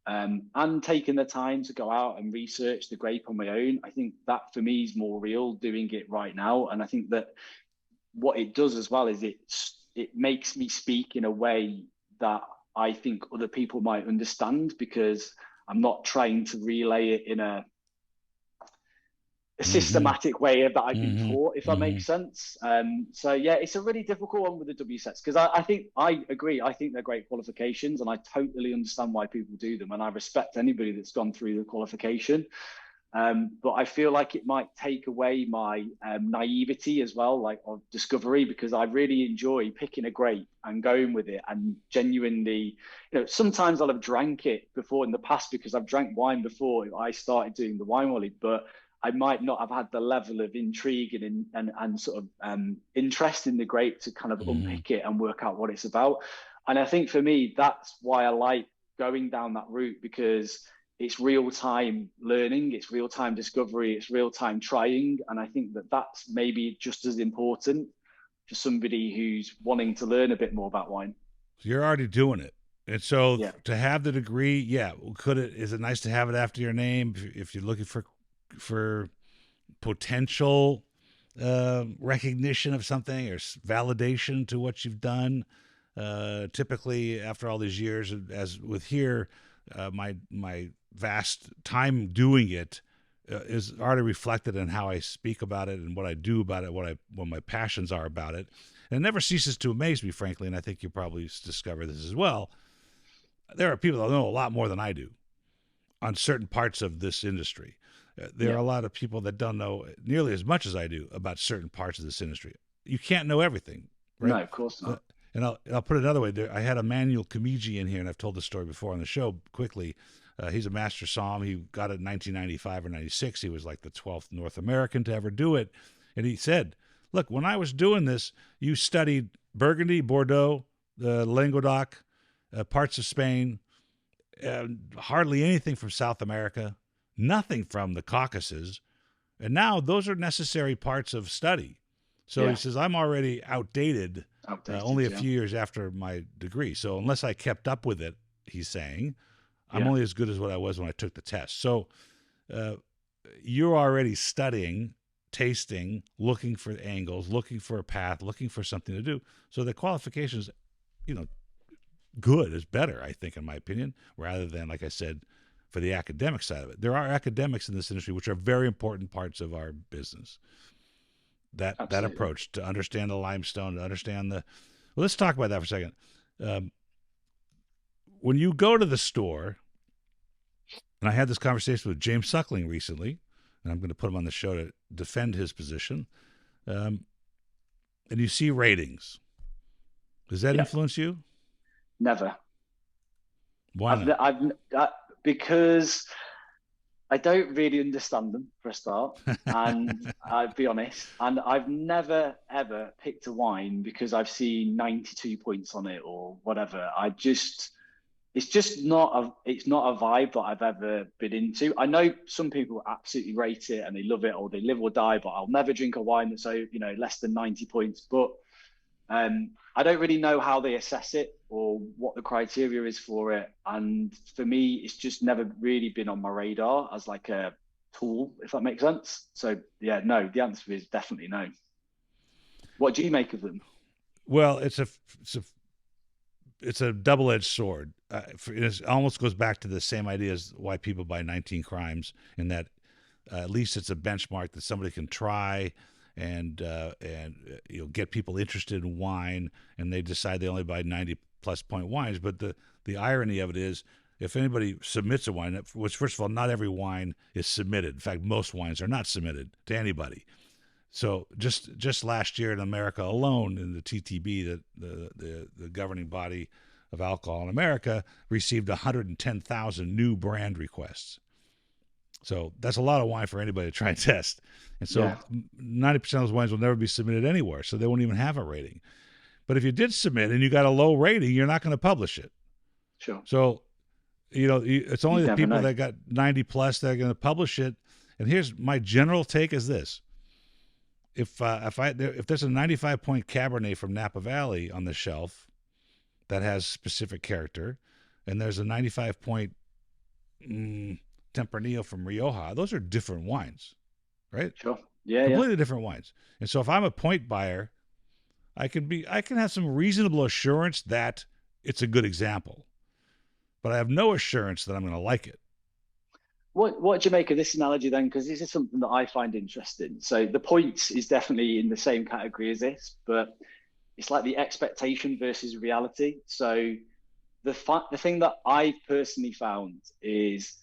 and taking the time to go out and research the grape on my own, I think that for me is more real doing it right now. And I think that what it does as well is it makes me speak in a way that I think other people might understand, because I'm not trying to relay it in a Mm-hmm. systematic way that I've been Mm-hmm. taught, if that Mm-hmm. makes sense. So yeah, it's a really difficult one with the W sets, because I think I agree. I think they're great qualifications, and I totally understand why people do them, and I respect anybody that's gone through the qualification. But I feel like it might take away my naivety as well, like of discovery, because I really enjoy picking a grape and going with it and genuinely, sometimes I'll have drank it before in the past because I've drank wine before I started doing the wine Wally, but I might not have had the level of intrigue and sort of interest in the grape to kind of Mm-hmm. unpick it and work out what it's about. And I think for me, that's why I like going down that route, because it's real time learning, it's real time discovery, it's real time trying. And I think that that's maybe just as important for somebody who's wanting to learn a bit more about wine. So you're already doing it. And so Yeah. to have the degree, yeah, is it nice to have it after your name if you're looking for potential recognition of something or validation to what you've done? Typically, after all these years, as with here, my vast time doing it is already reflected in how I speak about it and what I do about it, what my passions are about it. And it never ceases to amaze me, frankly. And I think you probably discover this as well. There are people that know a lot more than I do on certain parts of this industry. There are Yeah. a lot of people that don't know nearly as much as I do about certain parts of this industry. You can't know everything, right? No, of course not. And I'll put it another way. I had a manual comedian in here, and I've told this story before on the show quickly. He's a master somm. He got it in 1995 or 96. He was like the 12th North American to ever do it. And he said, look, when I was doing this, you studied Burgundy, Bordeaux, Languedoc, parts of Spain, hardly anything from South America, nothing from the Caucasus. And now those are necessary parts of study. So he Yeah. says, I'm already outdated only Outdated. a Yeah. few years after my degree. So unless I kept up with it, he's saying, I'm Yeah. only as good as what I was when I took the test. So uh, you're already studying, tasting, looking for angles, looking for a path, looking for something to do. So the qualifications, you know, good is better, I think, in my opinion, rather than, like I said, for the academic side of it. There are academics in this industry, which are very important parts of our business. That Absolutely. approach to understand the limestone, to understand the. Well, let's talk about that for a second. Um, when you go to the store, and I had this conversation with James Suckling recently, and I'm going to put him on the show to defend his position. Um, and you see ratings. Does that Yeah. influence you? Never. Why I've, not? I've, because I don't really understand them for a start, and I'll be honest. And I've never ever picked a wine because I've seen 92 points on it or whatever. It's just not a vibe that I've ever been into. I know some people absolutely rate it and they love it or they live or die, but I'll never drink a wine that's less than 90 points. But I don't really know how they assess it or what the criteria is for it. And for me, it's just never really been on my radar as like a tool, if that makes sense. So yeah, no, the answer is definitely no. What do you make of them? Well, it's a double edged sword. It almost goes back to the same idea as why people buy 19 Crimes, in that at least it's a benchmark that somebody can try and get people interested in wine, and they decide they only buy 90 plus point wines. But the irony of it is, if anybody submits a wine, which first of all, not every wine is submitted. In fact, most wines are not submitted to anybody. So just last year in America alone, in the TTB, the governing body of alcohol in America, received 110,000 new brand requests. So that's a lot of wine for anybody to try and test. And so Yeah, 90% of those wines will never be submitted anywhere, so they won't even have a rating. But if you did submit and you got a low rating, you're not going to publish it. sure. So, it's only You'd the never people know. that got 90 plus that are going to publish it. And here's my general take: is this: if there's a 95 point Cabernet from Napa Valley on the shelf that has specific character, and there's a 95 point Tempranillo from Rioja, those are different wines, right? Sure. Yeah, yeah. Completely different wines. And so if I'm a point buyer, I can have some reasonable assurance that it's a good example, but I have no assurance that I'm going to like it. What do you make of this analogy then? Because this is something that I find interesting. So the points is definitely in the same category as this, but it's like the expectation versus reality. So the thing that I personally found is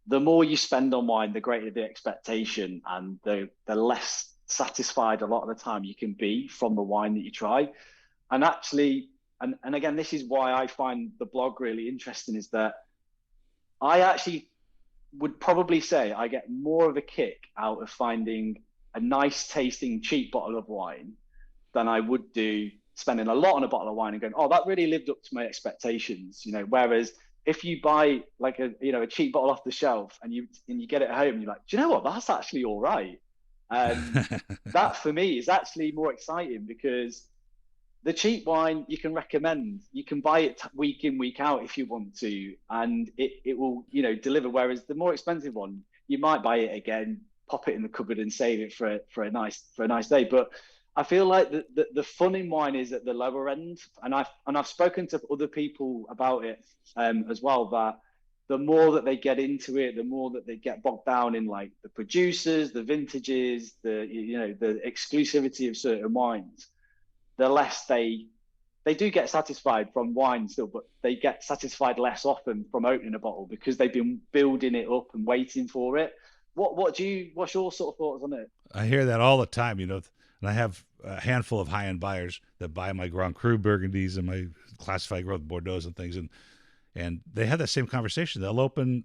the more you spend on wine, the greater the expectation, and the less satisfied a lot of the time you can be from the wine that you try. And actually, and again, this is why I find the blog really interesting, is that I actually would probably say I get more of a kick out of finding a nice tasting cheap bottle of wine than I would do spending a lot on a bottle of wine and going, oh, that really lived up to my expectations. Whereas if you buy like a cheap bottle off the shelf and you get it home, you're like, do you know what? That's actually all right. Um, that for me is actually more exciting because the cheap wine you can recommend, you can buy it week in week out if you want to, and it will deliver. Whereas the more expensive one, you might buy it again, pop it in the cupboard, and save it for a nice day. But I feel like the fun in wine is at the lower end, and I've spoken to other people about it as well, that the more that they get into it, the more that they get bogged down in like the producers, the vintages, the exclusivity of certain wines, the less they do get satisfied from wine still, but they get satisfied less often from opening a bottle because they've been building it up and waiting for it. What's your sort of thoughts on it? I hear that all the time, and I have a handful of high end buyers that buy my Grand Cru Burgundies and my classified growth Bordeaux and things, and they have that same conversation. They'll open,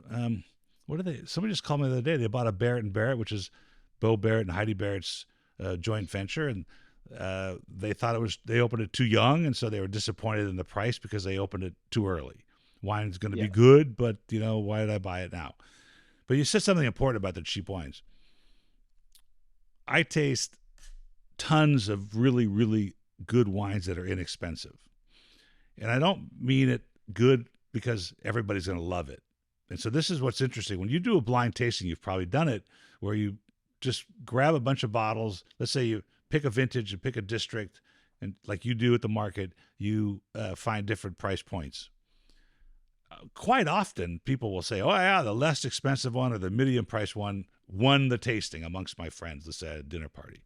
what are they? Somebody just called me the other day. They bought a Barrett and Barrett, which is Bo Barrett and Heidi Barrett's joint venture, and they thought they opened it too young, and so they were disappointed in the price because they opened it too early. Wine's going to be Yeah, good, but why did I buy it now? But you said something important about the cheap wines. I taste tons of really, really good wines that are inexpensive. And I don't mean it good because everybody's going to love it. And so this is what's interesting. When you do a blind tasting, you've probably done it where you just grab a bunch of bottles. Let's say you pick a vintage and pick a district, and like you do at the market, you find different price points. Quite often, people will say, "Oh yeah, the less expensive one or the medium price one won the tasting amongst my friends." Let's say at a dinner party,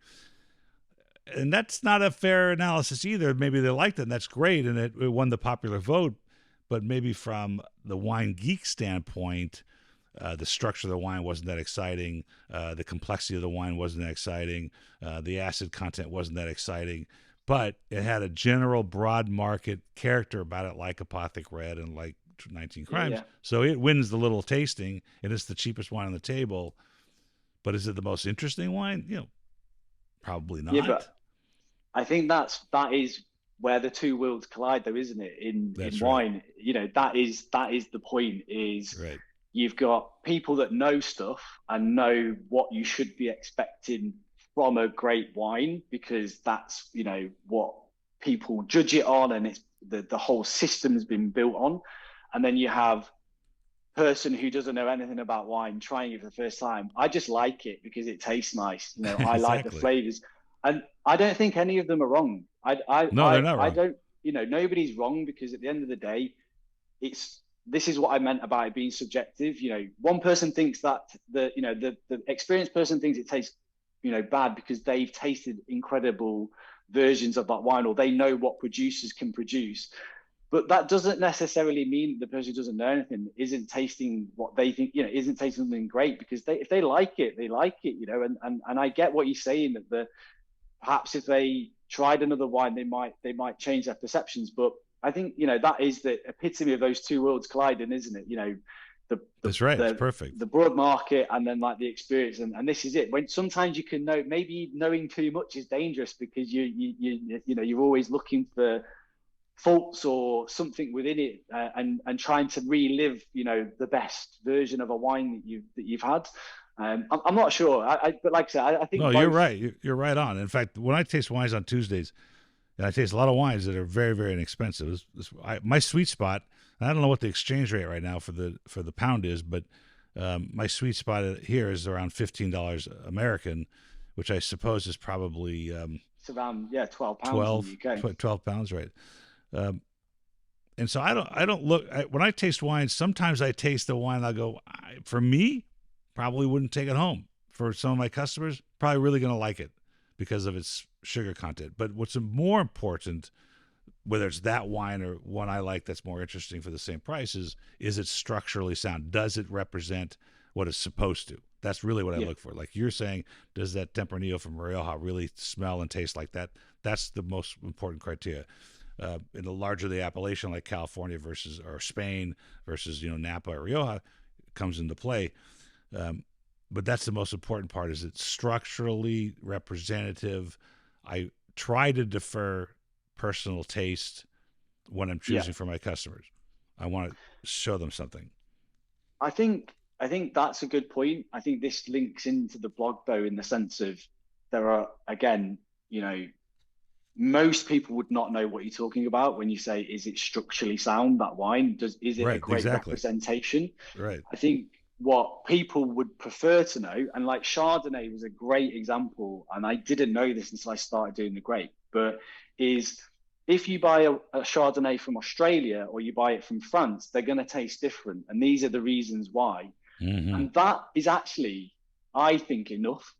and that's not a fair analysis either. Maybe they liked it, and that's great, and it won the popular vote. But maybe from the wine geek standpoint, the structure of the wine wasn't that exciting. The complexity of the wine wasn't that exciting. The acid content wasn't that exciting. But it had a general broad market character about it, like Apothic Red and like 19 yeah, Crimes. yeah, So it wins the little tasting, and it's the cheapest wine on the table. But is it the most interesting wine? Probably yeah. not. But I think that is where the two worlds collide, though, isn't it? In That's right. wine, that is the point. Is Right. you've got people that know stuff and know what you should be expecting from a great wine because that's what people judge it on, and it's the whole system's been built on. And then you have person who doesn't know anything about wine trying it for the first time. I just like it because it tastes nice. I like the Exactly. flavors, and I don't think any of them are wrong. I I No, they're I, not I wrong. don't. Nobody's wrong because at the end of the day, it's this is what I meant about it being subjective. One person thinks that the experienced person thinks it tastes bad because they've tasted incredible versions of that wine or they know what producers can produce, but that doesn't necessarily mean the person who doesn't know anything isn't tasting what they think, isn't tasting something great because if they like it, they like it, and I get what you're saying that perhaps if they tried another wine, they might change their perceptions. But I think that is the epitome of those two worlds colliding, isn't it? The the That's right. It's the perfect. the broad market and then like the experience, and this is it. When sometimes you can know maybe knowing too much is dangerous because you're always looking for faults or something within it, and trying to relive the best version of a wine that you've had. I'm not sure, but like I said, I No, think you're both. right. You're right on. In fact, when I taste wines on Tuesdays, and I taste a lot of wines that are very, very inexpensive. My sweet spot. And I don't know what the exchange rate right now for the pound is, but my sweet spot here is around $15 American, which I suppose is probably It's around, yeah, £12 in the 12, UK. 12 pounds, right? Um, and so I don't look when I taste wine. Sometimes I taste the wine. I go, for me, probably wouldn't take it home. For some of my customers, probably really going to like it because of its sugar content. But what's more important, whether it's that wine or one I like that's more interesting for the same price, is it structurally sound? Does it represent what it's supposed to? That's really what I Yeah, look for. Like you're saying, does that Tempranillo from Rioja really smell and taste like that? That's the most important criteria. And the larger the appellation, like California versus or Spain versus Napa or Rioja, comes into play. Um, but that's the most important part: is it's structurally representative. I try to defer personal taste when I'm yeah, choosing for my customers. I want to show them something. I think I think that's a good point. I think this links into the blog though, in the sense of there are again, you know, most people would not know what you're talking about when you say, is it structurally sound, that wine? Is it a Right, great exactly. representation? Right. I think what people would prefer to know, and like Chardonnay was a great example, and I didn't know this until I started doing the grape, but is if you buy a Chardonnay from Australia or you buy it from France, they're going to taste different. And these are the reasons why. Mm-hmm. And that is actually, I think, enough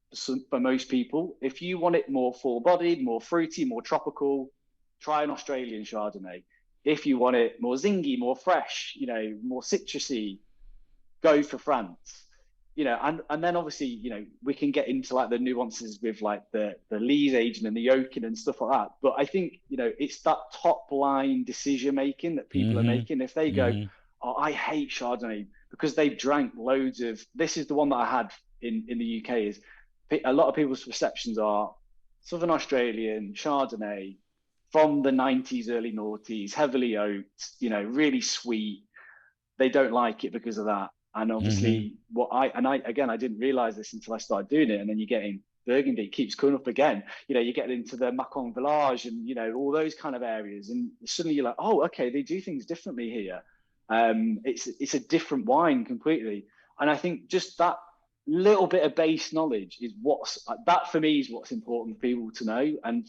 for most people. If you want it more full bodied, more fruity, more tropical, try an Australian Chardonnay. If you want it more zingy, more fresh, more citrusy, go for France. And then obviously, we can get into like the nuances with like the lees aging and the oaking and stuff like that. But I think, it's that top line decision making that people are Mm-hmm. making. If they go, Mm-hmm. oh, I hate Chardonnay because they've drank loads of, this is the one that I had in the UK, is a lot of people's perceptions are Southern Australian Chardonnay from the 90s, early noughties, heavily oaked, really sweet. They don't like it because of that. And Mm-hmm. obviously, I didn't realize this until I started doing it. And then you get in Burgundy, it keeps coming up again. You get into the Macon Village and all those kind of areas, and suddenly you're like, oh, okay, they do things differently here. It's a different wine completely, and I think just that little bit of base knowledge is that for me is what's important for people to know. And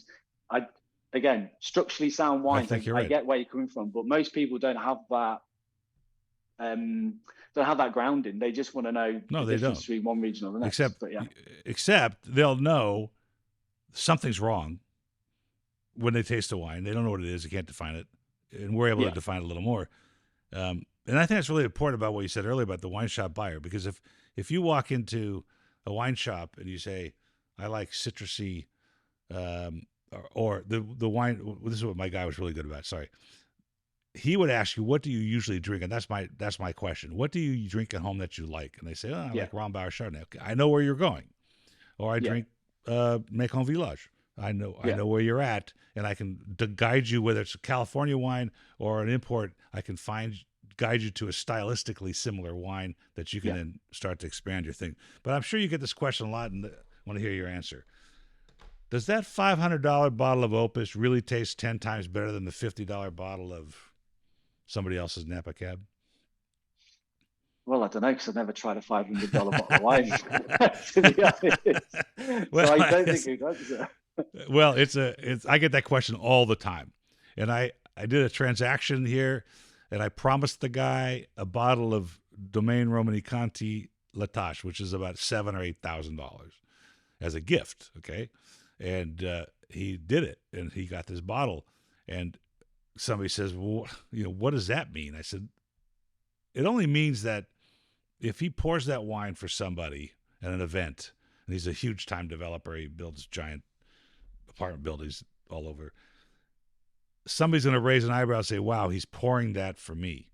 I again, structurally sound I wines, think you're I right. get where you're coming from, but most people um, don't have that grounding. They just want to know the No, they difference don't. between one region or the next. Except, But yeah, except they'll know something's wrong when they taste the wine. They don't know what it is. They can't define it, and we're able to yeah, define it a little more. And I think that's really important about what you said earlier about the wine shop buyer, because if you walk into a wine shop and you say, "I like citrusy," or the wine. This is what my guy was really good about. Sorry, he would ask you, "What do you usually drink?" And that's my question. What do you drink at home that you like? And they say, "Oh, I yeah, like Rombauer Chardonnay." Okay, I know where you're going. Or I yeah, drink Macon Village. I yeah, know where you're at, and I can guide you, whether it's a California wine or an import. I can guide you to a stylistically similar wine that you can yeah. then start to expand your thing. But I'm sure you get this question a lot, and I want to hear your answer. Does that $500 bottle of Opus really taste 10 times better than the $50 bottle of somebody else's Napa Cab? Well, I don't know because I've never tried a $500 bottle of wine, to be honest. Well, So I don't think it does. well, it's I get that question all the time, and I did a transaction here, and I promised the guy a bottle of Domaine Romani Conti Latache, which is about $7,000 or $8,000 as a gift. Okay, and he did it, and he got this bottle, and somebody says, "Well, what does that mean?" I said, "It only means that if he pours that wine for somebody at an event, and he's a huge time developer, he builds giant apartment buildings all over. Somebody's going to raise an eyebrow and say, wow, he's pouring that for me.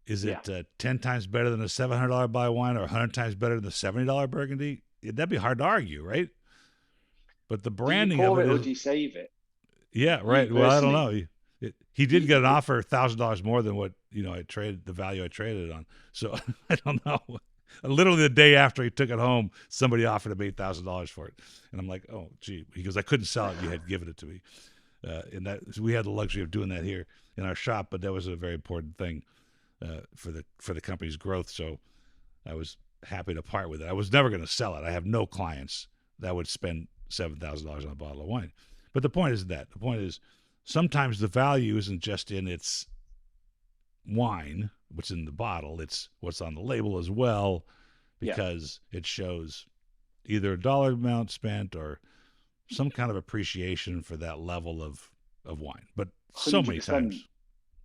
Is Yeah. it 10 times better than a $700 bottle of wine or 100 times better than the $70 Burgundy? That'd be hard to argue, right? But the Do you branding of pour it it or is, do you save it? yeah, You right. Well, I don't know. personally, He do did you, get an offer $1,000 more than what I traded the value I traded it on. So I don't know. Literally the day after he took it home, somebody offered him $8,000 for it, and I'm like, oh, gee. He goes, I couldn't sell it. You had given it to me. And that we had the luxury of doing that here in our shop, but that was a very important thing for the company's growth. So I was happy to part with it. I was never going to sell it. I have no clients that would spend $7,000 on a bottle of wine. But the point is that the point is sometimes the value isn't just in its wine, what's in the bottle. It's what's on the label as well, yeah, because it shows either a dollar amount spent or some kind of appreciation for that level of wine. But so many 100%. times,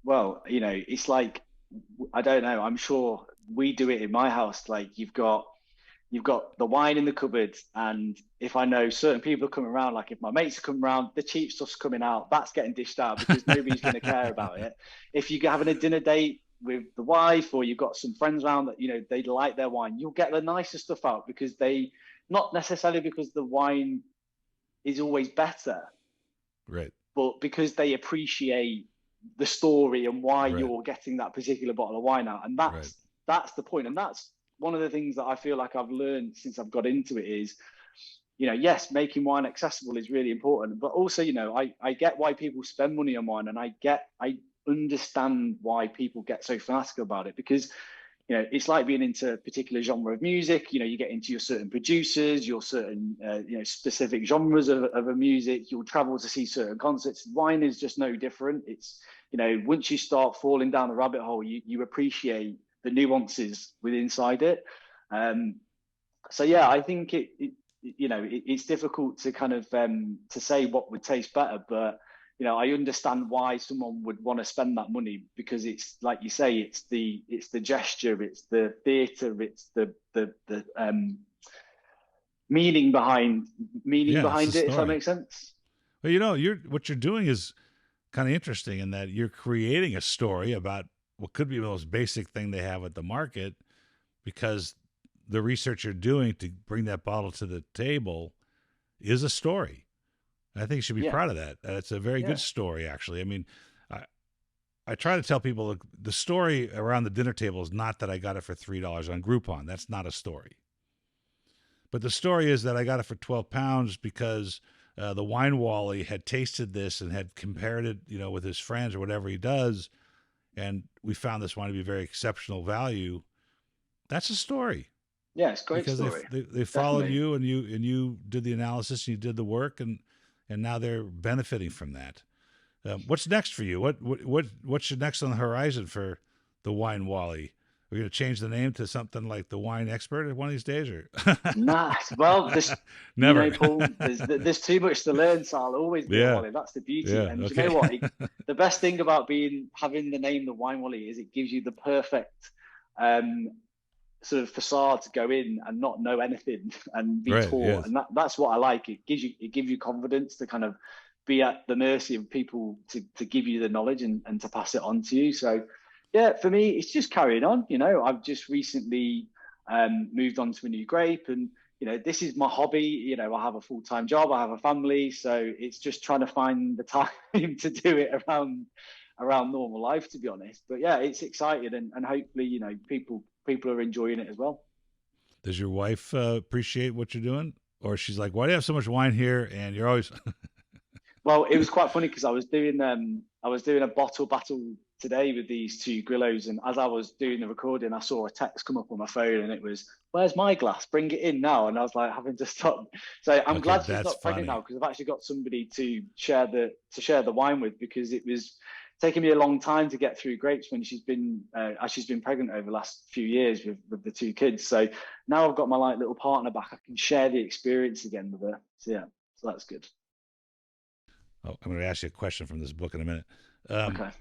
Well, it's like, I don't know. I'm sure we do it in my house. Like you've got the wine in the cupboard, and if I know certain people are coming around, like if my mates are coming around, the cheap stuff's coming out. That's getting dished out because nobody's going to care about it. If you're having a dinner date with the wife, or you've got some friends around that they like their wine, you'll get the nicer stuff out because not necessarily because the wine is always better, right? but because they appreciate. the story and why Right. you're getting that particular bottle of wine out. And Right. that's the point. And that's one of the things that I feel like I've learned since I've got into it is, yes, making wine accessible is really important, but also, I get why people spend money on wine, and I understand why people get so fanatical about it, because it's like being into a particular genre of music. You get into your certain producers, your certain specific genres of a music. You'll travel to see certain concerts. Wine is just no different. It's once you start falling down the rabbit hole, you appreciate the nuances within inside it. So yeah, I think it's difficult to kind of to say what would taste better, but I understand why someone would want to spend that money, because it's like you say, it's the gesture, it's the theatre, it's the meaning Yeah, it's the behind it, if that story. makes sense. Well, what you're doing is kind of interesting in that you're creating a story about what could be the most basic thing they have at the market, because the research you're doing to bring that bottle to the table is a story. I think you should be Yeah, proud of that. It's a very good yeah, story, actually. I mean, I, I try to tell people, look, the story around the dinner table is not that I got it for $3 on Groupon. That's not a story. But the story is that I got it for 12 pounds because the wine Wally had tasted this and had compared it, with his friends or whatever he does, and we found this wine to be very exceptional value. That's a story, yeah. It's a great because story, they followed definitely. you, and you did the analysis and you did the work, and now they're benefiting from that. What's next for you? What's your next on the horizon for the Wine Wally? We're going to change the name to something like the Wine Expert one of these days, or Nah, well, never? Paul, there's too much to learn, so I'll always be a Yeah, Wally. That's the beauty. yeah, And you know okay. what? The best thing about having the name the Wine Wally is it gives you the perfect um, sort of facade to go in and not know anything and be Right. taught. Yes. And that's what I like. It gives you confidence to kind of be at the mercy of people to give you the knowledge and to pass it on to you. So yeah, for me, it's just carrying on. I've just recently moved on to a new grape, and this is my hobby. I have a full-time job, I have a family, so it's just trying to find the time to do it around normal life, to be honest. But yeah, it's exciting, and hopefully, people are enjoying it as well. Does your wife appreciate what you're doing, or she's like, "Why do you have so much wine here?" And you're always Well, it was quite funny because I was doing a bottle battle today with these two grillos, and as I was doing the recording, I saw a text come up on my phone, and it was, "Where's my glass? Bring it in now!" And I was like having to stop. So I'm okay. glad she's That's not pregnant now, funny. because I've actually got somebody to share the wine with, because it was taking me a long time to get through grapes when she's been pregnant over the last few years with the two kids. So now I've got my like little partner back. I can share the experience again with her. So yeah, so that's good. Oh, I'm going to ask you a question from this book in a minute. Um, Okay.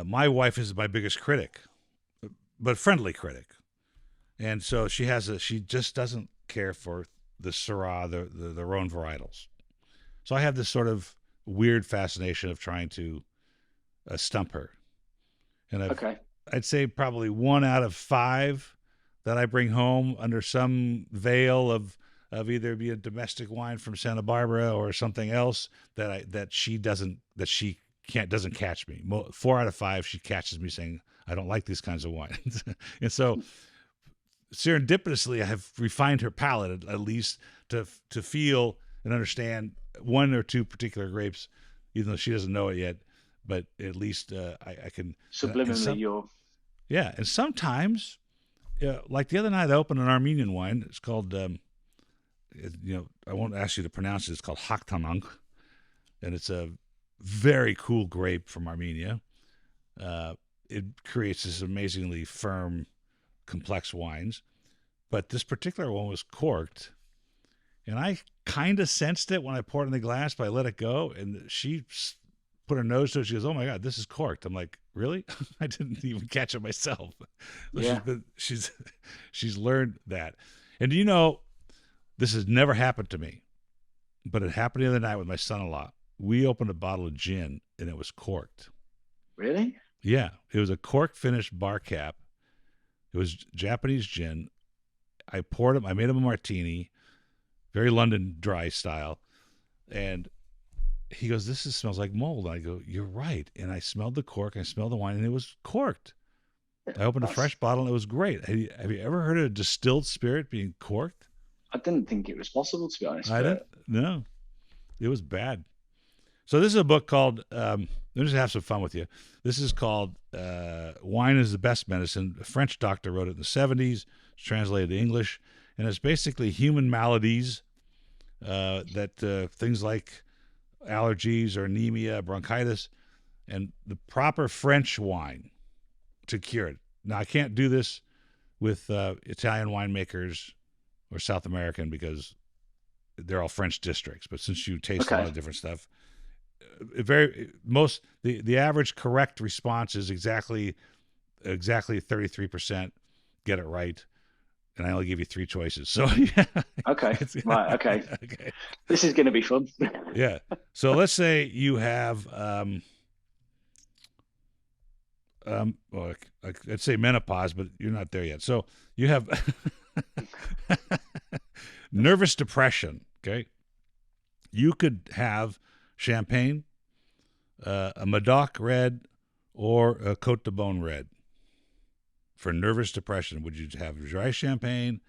my wife is my biggest critic, but friendly critic, and so she just doesn't care for the Syrah, the Rhone varietals. So I have this sort of weird fascination of trying to stump her, and Okay. I'd say probably 1 out of 5 that I bring home under some veil of either be a domestic wine from Santa Barbara or something else that she can't doesn't catch me. 4 out of 5 she catches me saying I don't like these kinds of wines, and so serendipitously I have refined her palate at least to feel and understand one or two particular grapes, even though she doesn't know it yet. But at least I can, and Subliminally, some you're yeah, and sometimes, like the other night, I opened an Armenian wine. It's called, I won't ask you to pronounce it. It's called Haktanang, and it's a very cool grape from Armenia. Uh, it creates this amazingly firm, complex wines. But this particular one was corked, and I kind of sensed it when I poured it in the glass, but I let it go, and she put her nose to it. She goes, "Oh my god, this is corked." I'm like, "Really?" I didn't even catch it myself. So yeah. she's learned that. And do you know, this has never happened to me, but it happened the other night with my son-in-law. We opened a bottle of gin and it was corked. Really? Yeah, it was a cork finished bar cap. It was Japanese gin. I poured him. I made him a martini, very London dry style, and he goes, "This smells like mold." I go, "You're right." And I smelled the cork. I smelled the wine, and it was corked. I opened a That's fresh bottle, and it was great. Have you ever heard of distilled spirit being corked? I didn't think it was possible, to be honest, I didn't. but No, it was bad. So this is a book called. Let me just have some fun with you. This is called "Wine is the Best Medicine." A French doctor wrote it in the '70s. It's translated to English, and it's basically human maladies that things like allergies or anemia, bronchitis, and the proper French wine to cure it. Now I can't do this with Italian winemakers or South American because they're all French districts. But since you taste a lot okay. of different stuff, the average correct response is exactly 33% get it right, and I only give you three choices. So yeah, Okay. it's, Right. Okay. okay, This is going to be fun. yeah. So let's say you have well, I'd say menopause, but you're not there yet. So you have nervous depression. Okay, you could have champagne, a Medoc red, or a Cote de Beaune red. For nervous depression, would you have dry champagne,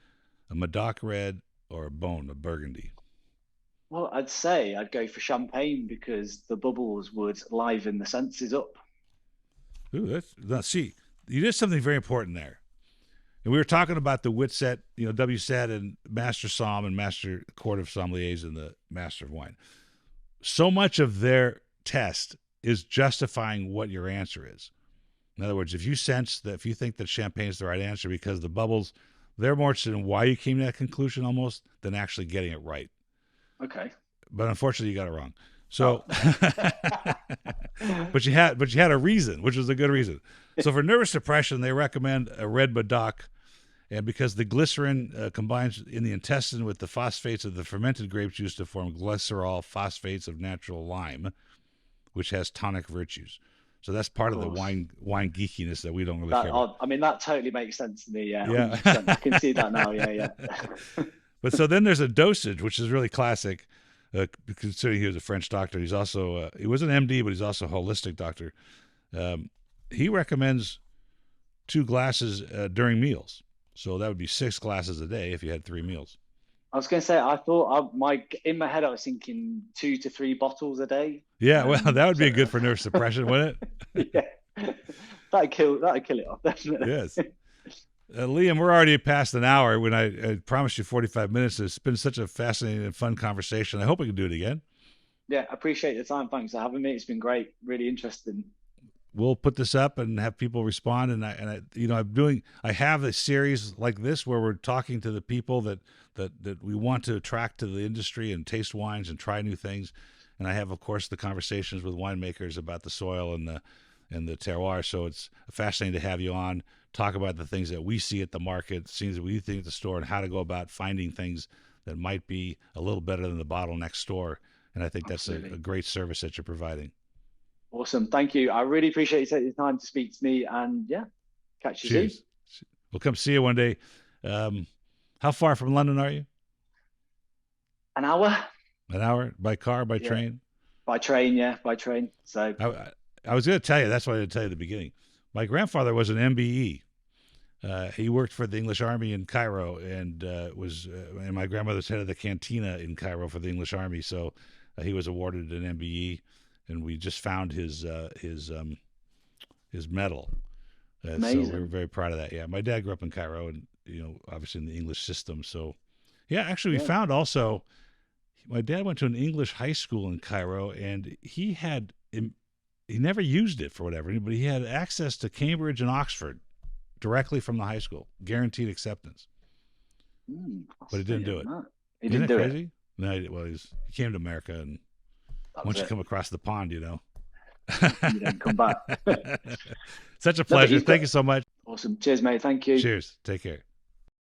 a Medoc red, or a Beaune, a Burgundy? Well, I'd say I'd go for champagne because the bubbles would liven the senses up. Ooh, see, you did something very important there. And we were talking about the WITSET, WSET and Master Somm and Master Court of Sommeliers and the Master of Wine. So much of their test is justifying what your answer is. In other words, if you think that champagne is the right answer because the bubbles, they're more interested in why you came to that conclusion almost than actually getting it right. Okay. But unfortunately, you got it wrong. Oh. So, but you had a reason, which was a good reason. So for nervous depression, they recommend a red Medoc, and because the glycerin combines in the intestine with the phosphates of the fermented grape juice to form glycerol phosphates of natural lime, which has tonic virtues. So that's Of part of the course. wine geekiness that we don't really That care about. I mean, that totally makes sense to me. Yeah, Yeah. 100%. I can see that now. Yeah, yeah. But so then there's a dosage, which is really classic, considering he was a French doctor. He's also he was an MD, but he's also a holistic doctor. He recommends 2 glasses during meals, so that would be 6 glasses a day if you had 3 meals. I was going to say, I thought in my head, I was thinking 2 to 3 bottles a day. Yeah, well, that would be So good for nerve suppression, wouldn't it? yeah, that'd kill it off definitely. Yes. Liam, we're already past an hour when I promised you 45 minutes. It's been such a fascinating and fun conversation. I hope we can do it again. Yeah, I appreciate your time. Thanks for having me. It's been great. Really interesting. We'll put this up and have people respond. I have a series like this where we're talking to the people that we want to attract to the industry and taste wines and try new things. And I have, of course, the conversations with winemakers about the soil and the terroir. So it's fascinating to have you on, talk about the things that we see at the market, things that we think at the store, and how to go about finding things that might be a little better than the bottle next door. And I think that's a Absolutely. great service that you're providing. Awesome. Thank you. I really appreciate you taking the time to speak to me. And yeah, catch you soon. Cheers. We'll come see you one day. How far from London are you? An hour? An hour by car, by Yeah. train? By train. Yeah, by train. So I was going to tell you, that's what I didn't tell you at the beginning. My grandfather was an MBE. He worked for the English Army in Cairo and and my grandmother's head of the cantina in Cairo for the English Army. So he was awarded an MBE, and we just found his medal. So we were amazing. very proud of that. Yeah, my dad grew up in Cairo, and obviously in the English system. So yeah, actually, we Yeah. found also my dad went to an English high school in Cairo, and he never used it for whatever, but he had access to Cambridge and Oxford directly from the high school, guaranteed acceptance. But he didn't do it. He Isn't didn't that do it. crazy? No, he came to America, and That was once you it. come across the pond, You don't come back. Such a No, but pleasure. he's Thank got you so much. awesome. Cheers, mate. Thank you. Cheers. Take care.